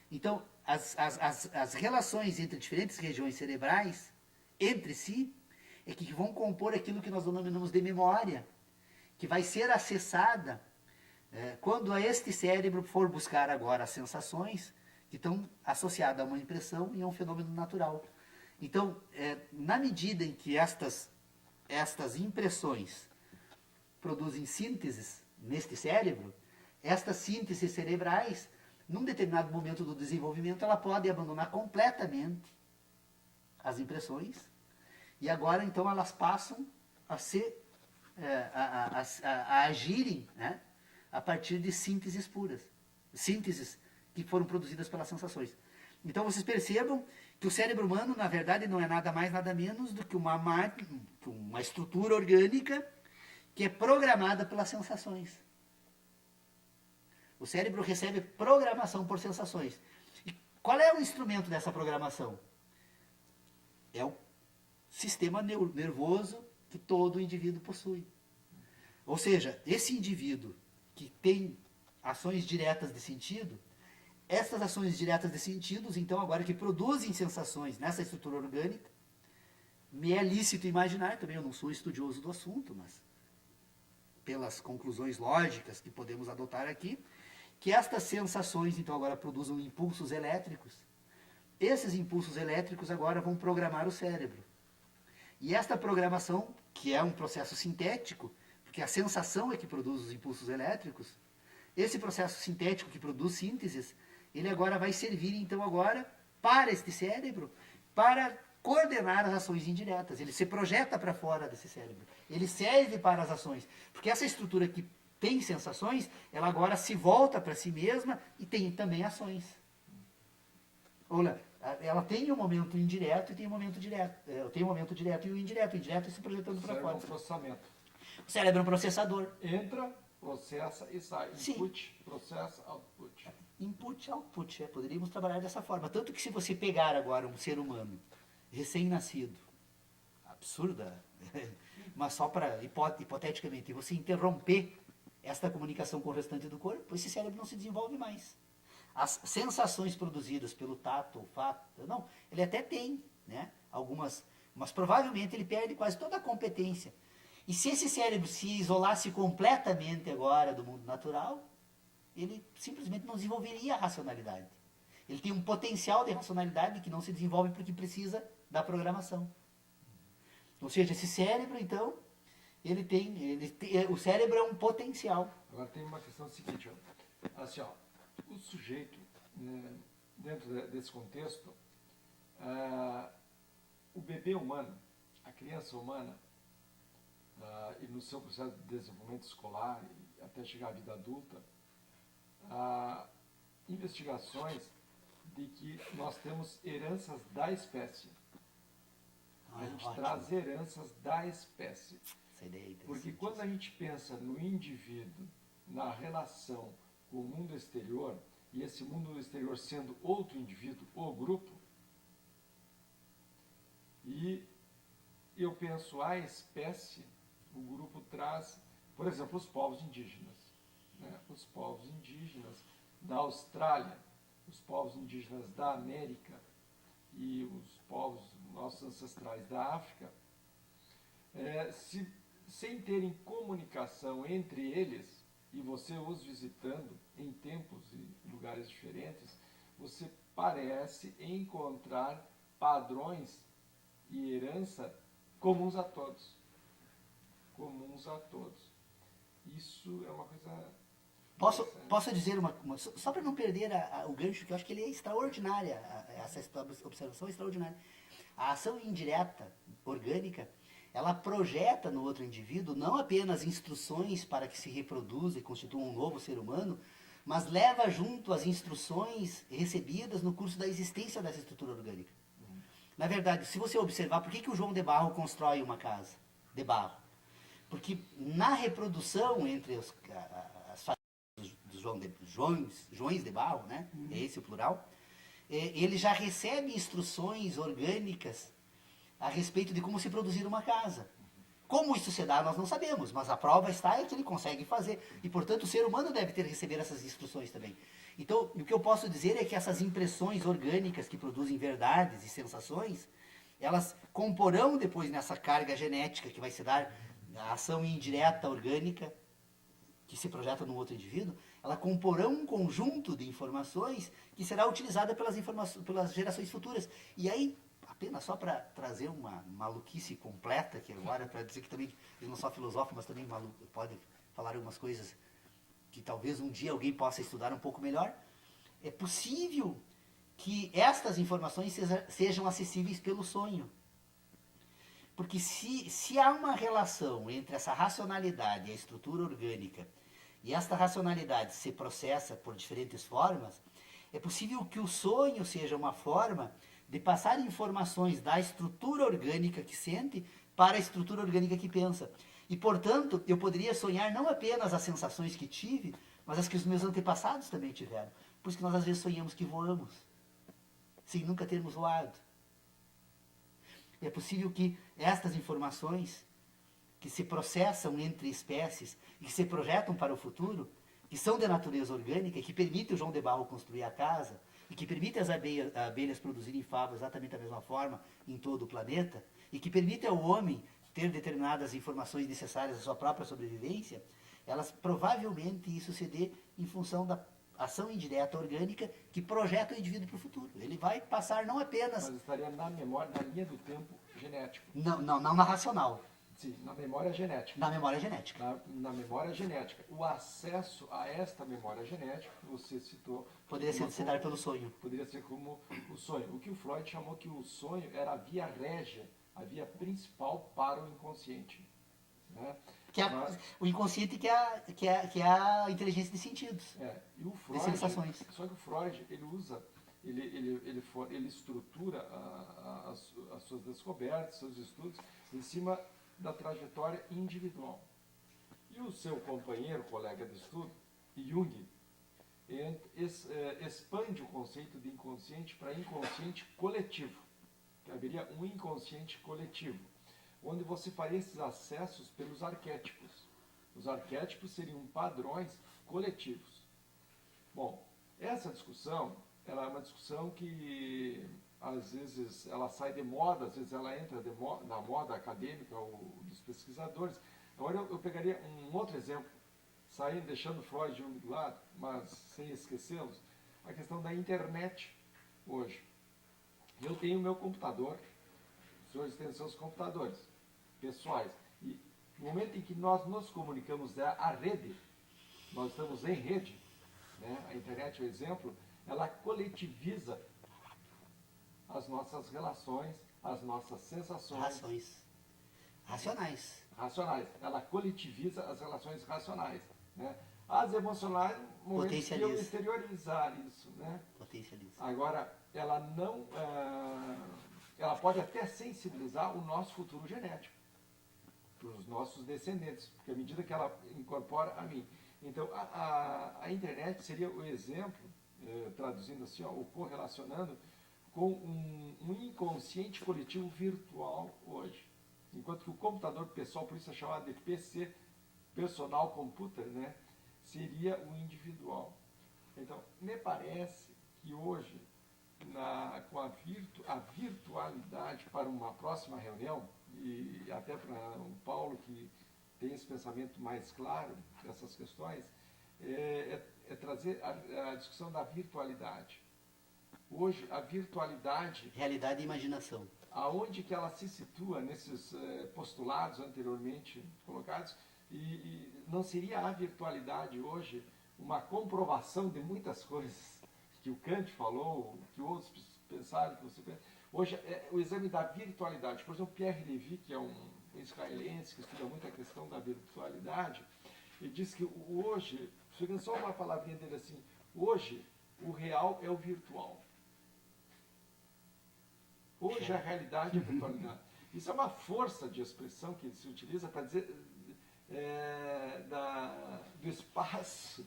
Então, as relações entre diferentes regiões cerebrais, entre si, é que vão compor aquilo que nós denominamos de memória, que vai ser acessada quando este cérebro for buscar agora as sensações que estão associadas a uma impressão e a um fenômeno natural. Então, na medida em que estas impressões produzem sínteses neste cérebro, estas sínteses cerebrais, num determinado momento do desenvolvimento, ela pode abandonar completamente as impressões e agora, então, elas passam a ser, a agirem, né, a partir de sínteses puras, sínteses que foram produzidas pelas sensações. Então, vocês percebam que o cérebro humano, na verdade, não é nada mais, nada menos do que uma estrutura orgânica que é programada pelas sensações. O cérebro recebe programação por sensações. E qual é o instrumento dessa programação? É o sistema nervoso que todo indivíduo possui. Ou seja, esse indivíduo que tem ações diretas de sentido, essas ações diretas de sentidos, então, agora que produzem sensações nessa estrutura orgânica, me é lícito imaginar, também eu não sou estudioso do assunto, mas pelas conclusões lógicas que podemos adotar aqui, que estas sensações, então, agora produzam impulsos elétricos. Esses impulsos elétricos agora vão programar o cérebro. E esta programação, que é um processo sintético, porque a sensação é que produz os impulsos elétricos, esse processo sintético que produz sínteses, ele agora vai servir, então, agora, para este cérebro, para coordenar as ações indiretas. Ele se projeta para fora desse cérebro. Ele serve para as ações. Porque essa estrutura que tem sensações, ela agora se volta para si mesma e tem também ações. Olha, ela tem um momento indireto e tem um momento direto. Tem um momento direto e o indireto. O indireto é se projetando para fora. É um processamento. O cérebro é um processador. Entra, processa e sai. Input, Sim. Processa, output. Input, output. Poderíamos trabalhar dessa forma. Tanto que se você pegar agora um ser humano recém-nascido, absurda, mas só para, hipoteticamente, você interromper esta comunicação com o restante do corpo, esse cérebro não se desenvolve mais. As sensações produzidas pelo tato, olfato, não, ele até tem, né, algumas, mas provavelmente ele perde quase toda a competência. E se esse cérebro se isolasse completamente agora do mundo natural, ele simplesmente não desenvolveria a racionalidade. Ele tem um potencial de racionalidade que não se desenvolve porque precisa da programação. Ou seja, esse cérebro, então, o cérebro é um potencial. Agora tem uma questão seguinte, ó. Assim, ó, o sujeito, né, dentro desse contexto, o bebê humano, a criança humana, e no seu processo de desenvolvimento escolar, e até chegar à vida adulta, investigações de que nós temos heranças da espécie. A gente traz heranças da espécie. Essa ideia é interessante. Porque quando a gente pensa no indivíduo, na relação com o mundo exterior, e esse mundo exterior sendo outro indivíduo ou grupo, e eu penso a espécie, o grupo traz, por exemplo, os povos indígenas. Né? Os povos indígenas da Austrália, os povos indígenas da América e os povos nossos ancestrais da África, sem terem comunicação entre eles, e você os visitando em tempos e lugares diferentes, você parece encontrar padrões e herança comuns a todos. Comuns a todos. Isso é uma coisa... Posso dizer só para não perder o gancho, que eu acho que ele é extraordinária, essa observação é extraordinária. A ação indireta, orgânica, ela projeta no outro indivíduo não apenas instruções para que se reproduza e constitua um novo ser humano, mas leva junto as instruções recebidas no curso da existência dessa estrutura orgânica. Na verdade, se você observar, por que o João de Barro constrói uma casa de barro? Porque na reprodução entre as famílias dos Joões de Barro, né? É esse o plural, ele já recebe instruções orgânicas a respeito de como se produzir uma casa. Como isso se dá, nós não sabemos, mas a prova está é que ele consegue fazer. E, portanto, o ser humano deve receber essas instruções também. Então, o que eu posso dizer é que essas impressões orgânicas que produzem verdades e sensações, elas comporão depois nessa carga genética que vai se dar a ação indireta orgânica que se projeta num outro indivíduo, ela comporão um conjunto de informações que será utilizada pelas gerações futuras. E aí, apenas só para trazer uma maluquice completa aqui agora, para dizer que também eu não só filosofo, mas também pode falar algumas coisas que talvez um dia alguém possa estudar um pouco melhor, é possível que estas informações sejam acessíveis pelo sonho. Porque se há uma relação entre essa racionalidade e a estrutura orgânica, e esta racionalidade se processa por diferentes formas, é possível que o sonho seja uma forma de passar informações da estrutura orgânica que sente para a estrutura orgânica que pensa. E, portanto, eu poderia sonhar não apenas as sensações que tive, mas as que os meus antepassados também tiveram. Por isso que nós às vezes sonhamos que voamos, sem nunca termos voado. É possível que estas informações que se processam entre espécies e que se projetam para o futuro, que são de natureza orgânica, que permitem o João de Barro construir a casa, e que permitem as abelhas produzirem favos exatamente da mesma forma em todo o planeta, e que permitem ao homem ter determinadas informações necessárias à sua própria sobrevivência, elas provavelmente isso se dê em função da ação indireta orgânica que projeta o indivíduo para o futuro. Ele vai passar não apenas... Mas estaria na memória, na linha do tempo genético. Não na racional. Sim, na memória genética. Na memória genética. Na memória genética. O acesso a esta memória genética, que você citou... Poderia ser dado pelo sonho. Poderia ser como o sonho. O que o Freud chamou que o sonho era a via régia, a via principal para o inconsciente. Né? O inconsciente que é a inteligência de sentidos. E o Freud, de sensações. Só que o Freud, ele usa, ele estrutura as suas descobertas, seus estudos, em cima da trajetória individual. E o seu companheiro, colega de estudo, Jung, expande o conceito de inconsciente para inconsciente coletivo. Que haveria um inconsciente coletivo, onde você faria esses acessos pelos arquétipos. Os arquétipos seriam padrões coletivos. Bom, essa discussão, ela é uma discussão que às vezes ela sai de moda, às vezes ela entra na moda acadêmica ou dos pesquisadores. Agora eu pegaria um outro exemplo, deixando Freud de um lado, mas sem esquecê-los, a questão da internet hoje. Eu tenho meu computador, os senhores têm seus computadores pessoais. E no momento em que nós nos comunicamos à rede, nós estamos em rede, né? A internet é o exemplo, ela coletiviza as nossas relações, as nossas sensações. Racionais. Ela coletiviza as relações racionais. Né? As emocionais, no momento que eu exteriorizar isso. Né? Potencializa. Agora, ela não... ela pode até sensibilizar o nosso futuro genético, para os nossos descendentes, porque à medida que ela incorpora a mim. Então, a internet seria o exemplo, traduzindo assim, ou correlacionando, com um inconsciente coletivo virtual hoje. Enquanto que o computador pessoal, por isso é chamado de PC, Personal Computer, né, seria o individual. Então, me parece que hoje, com a virtualidade para uma próxima reunião, e até para o Paulo, que tem esse pensamento mais claro dessas questões, é trazer a discussão da virtualidade. Hoje, a virtualidade... Realidade e imaginação. Aonde que ela se situa nesses postulados anteriormente colocados, e não seria a virtualidade hoje uma comprovação de muitas coisas que o Kant falou, que outros pensaram, que você pensa. Hoje, o exame da virtualidade, por exemplo, Pierre Levy, que é um israelense que estuda muito a questão da virtualidade, ele diz que hoje, só uma palavrinha dele assim, hoje o real é o virtual. Hoje a realidade é a virtualidade. Isso é uma força de expressão que se utiliza para dizer do espaço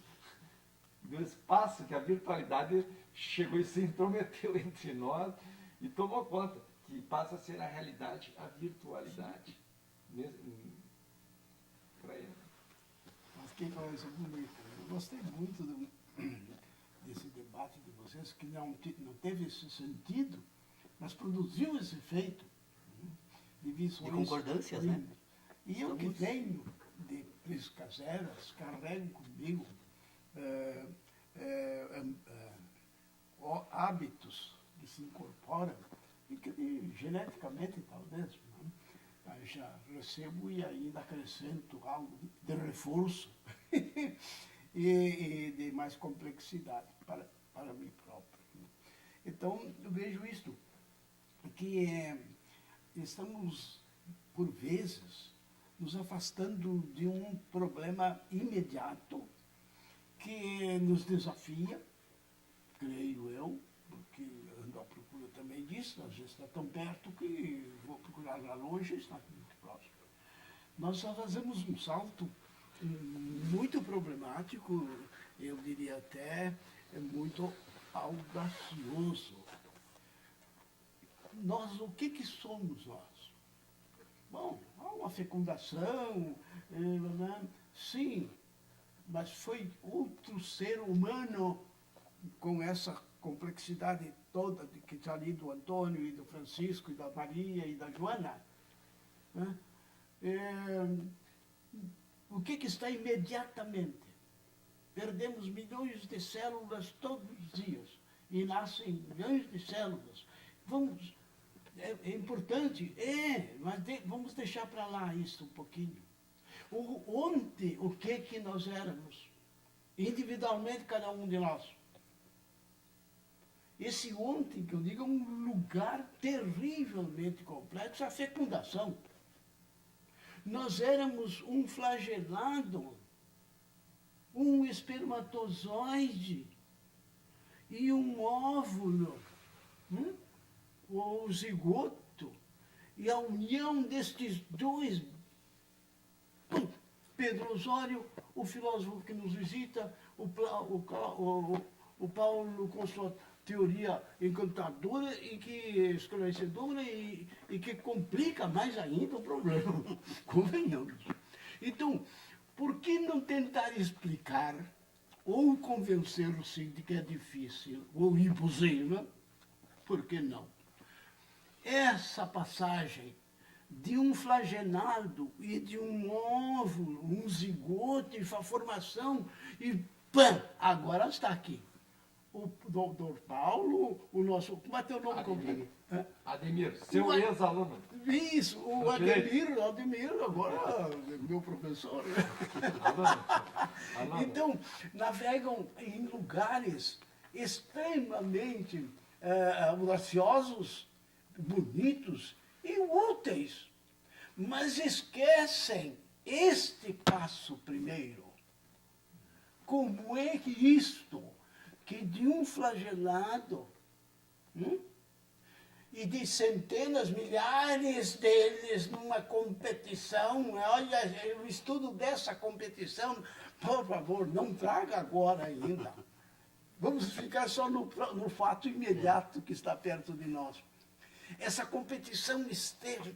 que a virtualidade chegou e se intrometeu entre nós e tomou conta, que passa a ser a realidade, a virtualidade. por aí. Mas que coisa bonita. Eu gostei muito desse debate de vocês, que não teve esse sentido, mas produziu esse efeito, né, de visões. De concordâncias, né? E eu que venho de Priscas Caseras, carrego comigo hábitos que se incorporam e que geneticamente talvez, né, já recebo e ainda acrescento algo de reforço e de mais complexidade para mim próprio. Então, eu vejo isto, que estamos, por vezes, nos afastando de um problema imediato que nos desafia, creio eu, porque ando à procura também disso, às vezes está tão perto que vou procurar lá longe e está muito próximo. Nós só fazemos um salto muito problemático, eu diria até muito audacioso. Nós, o que somos nós? Bom, há uma fecundação, né? Sim, mas foi outro ser humano com essa complexidade toda que está ali do Antônio e do Francisco e da Maria e da Joana, né? O que está imediatamente? Perdemos milhões de células todos os dias e nascem milhões de células. É importante, mas vamos deixar para lá isso um pouquinho. Ontem, o que nós éramos? Individualmente, cada um de nós. Esse ontem, que eu digo, é um lugar terrivelmente complexo, a fecundação. Nós éramos um flagelado, um espermatozoide e um óvulo, o zigoto, e a união destes dois. Pedro Osório, o filósofo que nos visita, o Paulo com sua teoria encantadora e que esclarecedora e que complica mais ainda o problema, convenhamos. Então, por que não tentar explicar ou convencer-se de que é difícil ou impossível? Por que não? Essa passagem de um flagelado e de um óvulo, um zigote, a formação, e pã, agora está aqui. O doutor Paulo, o nosso... Como é teu nome completo? Ademir, seu ex-aluno. Isso, o Ademir, agora meu professor. Aluno. Então, navegam em lugares extremamente audaciosos, bonitos e úteis, mas esquecem este passo primeiro. Como é que isto, que de um flagelado e de centenas, milhares deles numa competição, olha, o estudo dessa competição, por favor, não traga agora ainda. Vamos ficar só no fato imediato que está perto de nós. Essa competição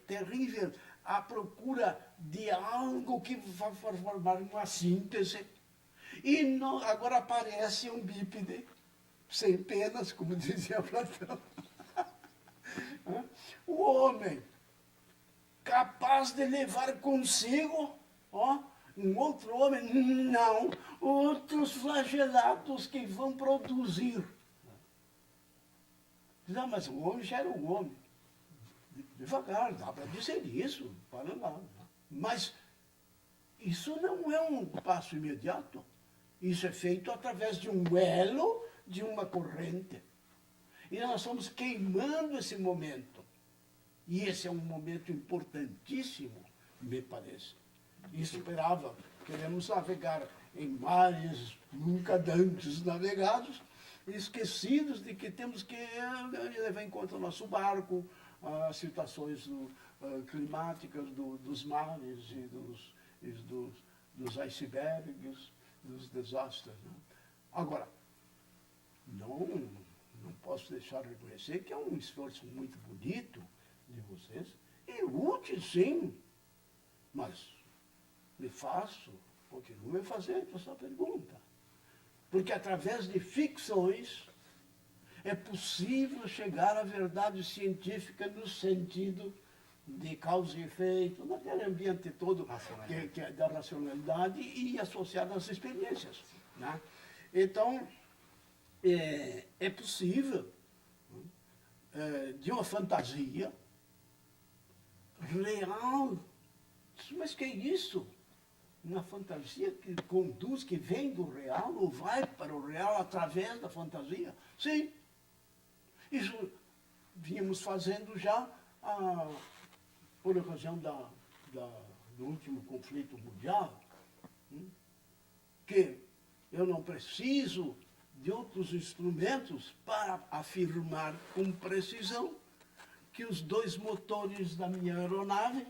terrível à procura de algo que vai formar uma síntese. E agora aparece um bípede, sem penas, como dizia Platão. O homem, capaz de levar consigo um outro homem, não, outros flagelados que vão produzir. Não, mas o homem já era um homem. Devagar, dá para dizer isso, para lá. Mas isso não é um passo imediato. Isso é feito através de um elo, de uma corrente. E nós estamos queimando esse momento. E esse é um momento importantíssimo, me parece. Inesperável. Queremos navegar em mares nunca antes navegados, esquecidos de que temos que levar em conta o nosso barco, as situações climáticas dos mares e dos icebergs, dos desastres. Né? Agora, não posso deixar de reconhecer que é um esforço muito bonito de vocês, e útil, sim. Mas continuo me fazendo essa pergunta. Porque através de ficções é possível chegar à verdade científica no sentido de causa e efeito, naquele ambiente todo que é da racionalidade e associado às experiências. Né? Então, é possível, de uma fantasia real. Mas que é isso? Uma fantasia que conduz, que vem do real, ou vai para o real através da fantasia? Sim. Isso vínhamos fazendo já por ocasião do último conflito mundial, que eu não preciso de outros instrumentos para afirmar com precisão que os 2 motores da minha aeronave,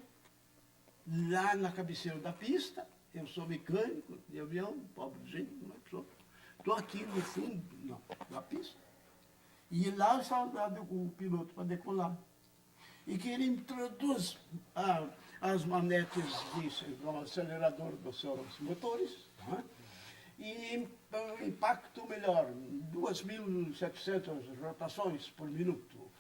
lá na cabeceira da pista, eu sou mecânico de avião, pobrezinho, não é pessoa, estou aqui no fundo da pista, e lá está o piloto para decolar. E que ele introduz as manetes no acelerador dos seus motores, né? E um impacto melhor, 2.700 rotações por minuto.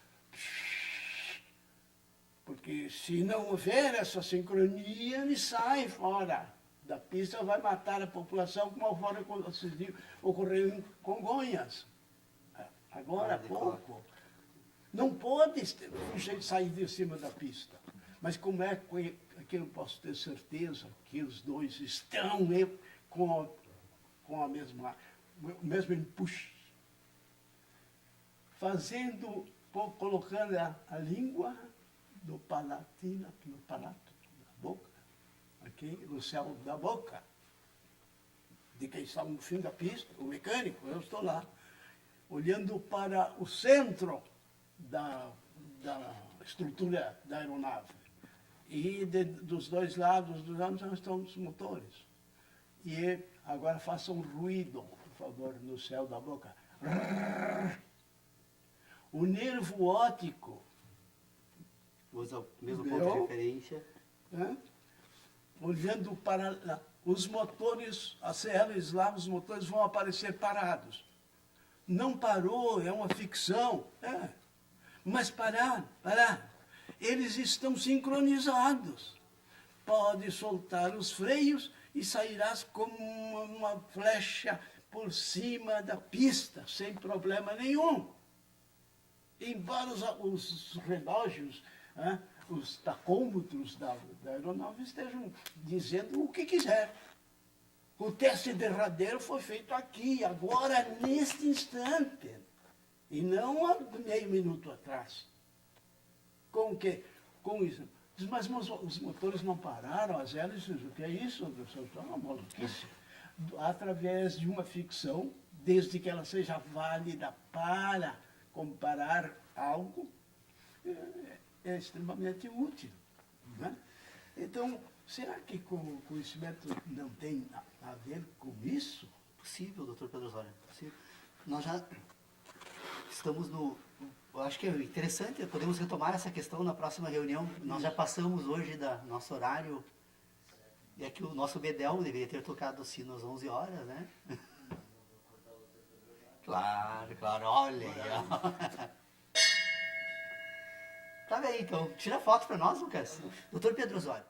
Porque se não houver essa sincronia, ele sai fora da pista, vai matar a população, como ocorreu em Congonhas, agora há pouco. Não pode sair de cima da pista. Mas como é que eu posso ter certeza que os 2 estão com o mesmo empuxo? Colocando a língua do palatino, aqui no palato, da boca, aqui no céu da boca, de quem está no fim da pista, o mecânico, eu estou lá, olhando para o centro da estrutura da aeronave. E dos 2 lados estão os motores. E agora faça um ruído, por favor, no céu da boca. O nervo óptico. Usa o mesmo ponto de referência. Olhando para lá. Os motores, as hélices lá, os motores vão aparecer parados. Não parou, é uma ficção. Mas parar. Eles estão sincronizados. Pode soltar os freios e sairás como uma flecha por cima da pista, sem problema nenhum. Embora os relógios, os tacômetros da aeronave estejam dizendo o que quiser. O teste derradeiro foi feito aqui, agora, neste instante. E não há meio minuto atrás. Com o quê? Com isso. Mas os motores não pararam, as hélices, o que é isso? É uma maluquice. Através de uma ficção, desde que ela seja válida para comparar algo, é extremamente útil. Né? Então, será que o conhecimento não tem a ver com isso? Possível, doutor Pedro Osório, possível. Nós já estamos eu acho que é interessante, podemos retomar essa questão na próxima reunião. Nós já passamos hoje do nosso horário. É que o nosso Bedel deveria ter tocado o sino às 11 horas, né? Claro, olha aí. Tá bem, então. Tira foto para nós, Lucas. Doutor Pedro Osório.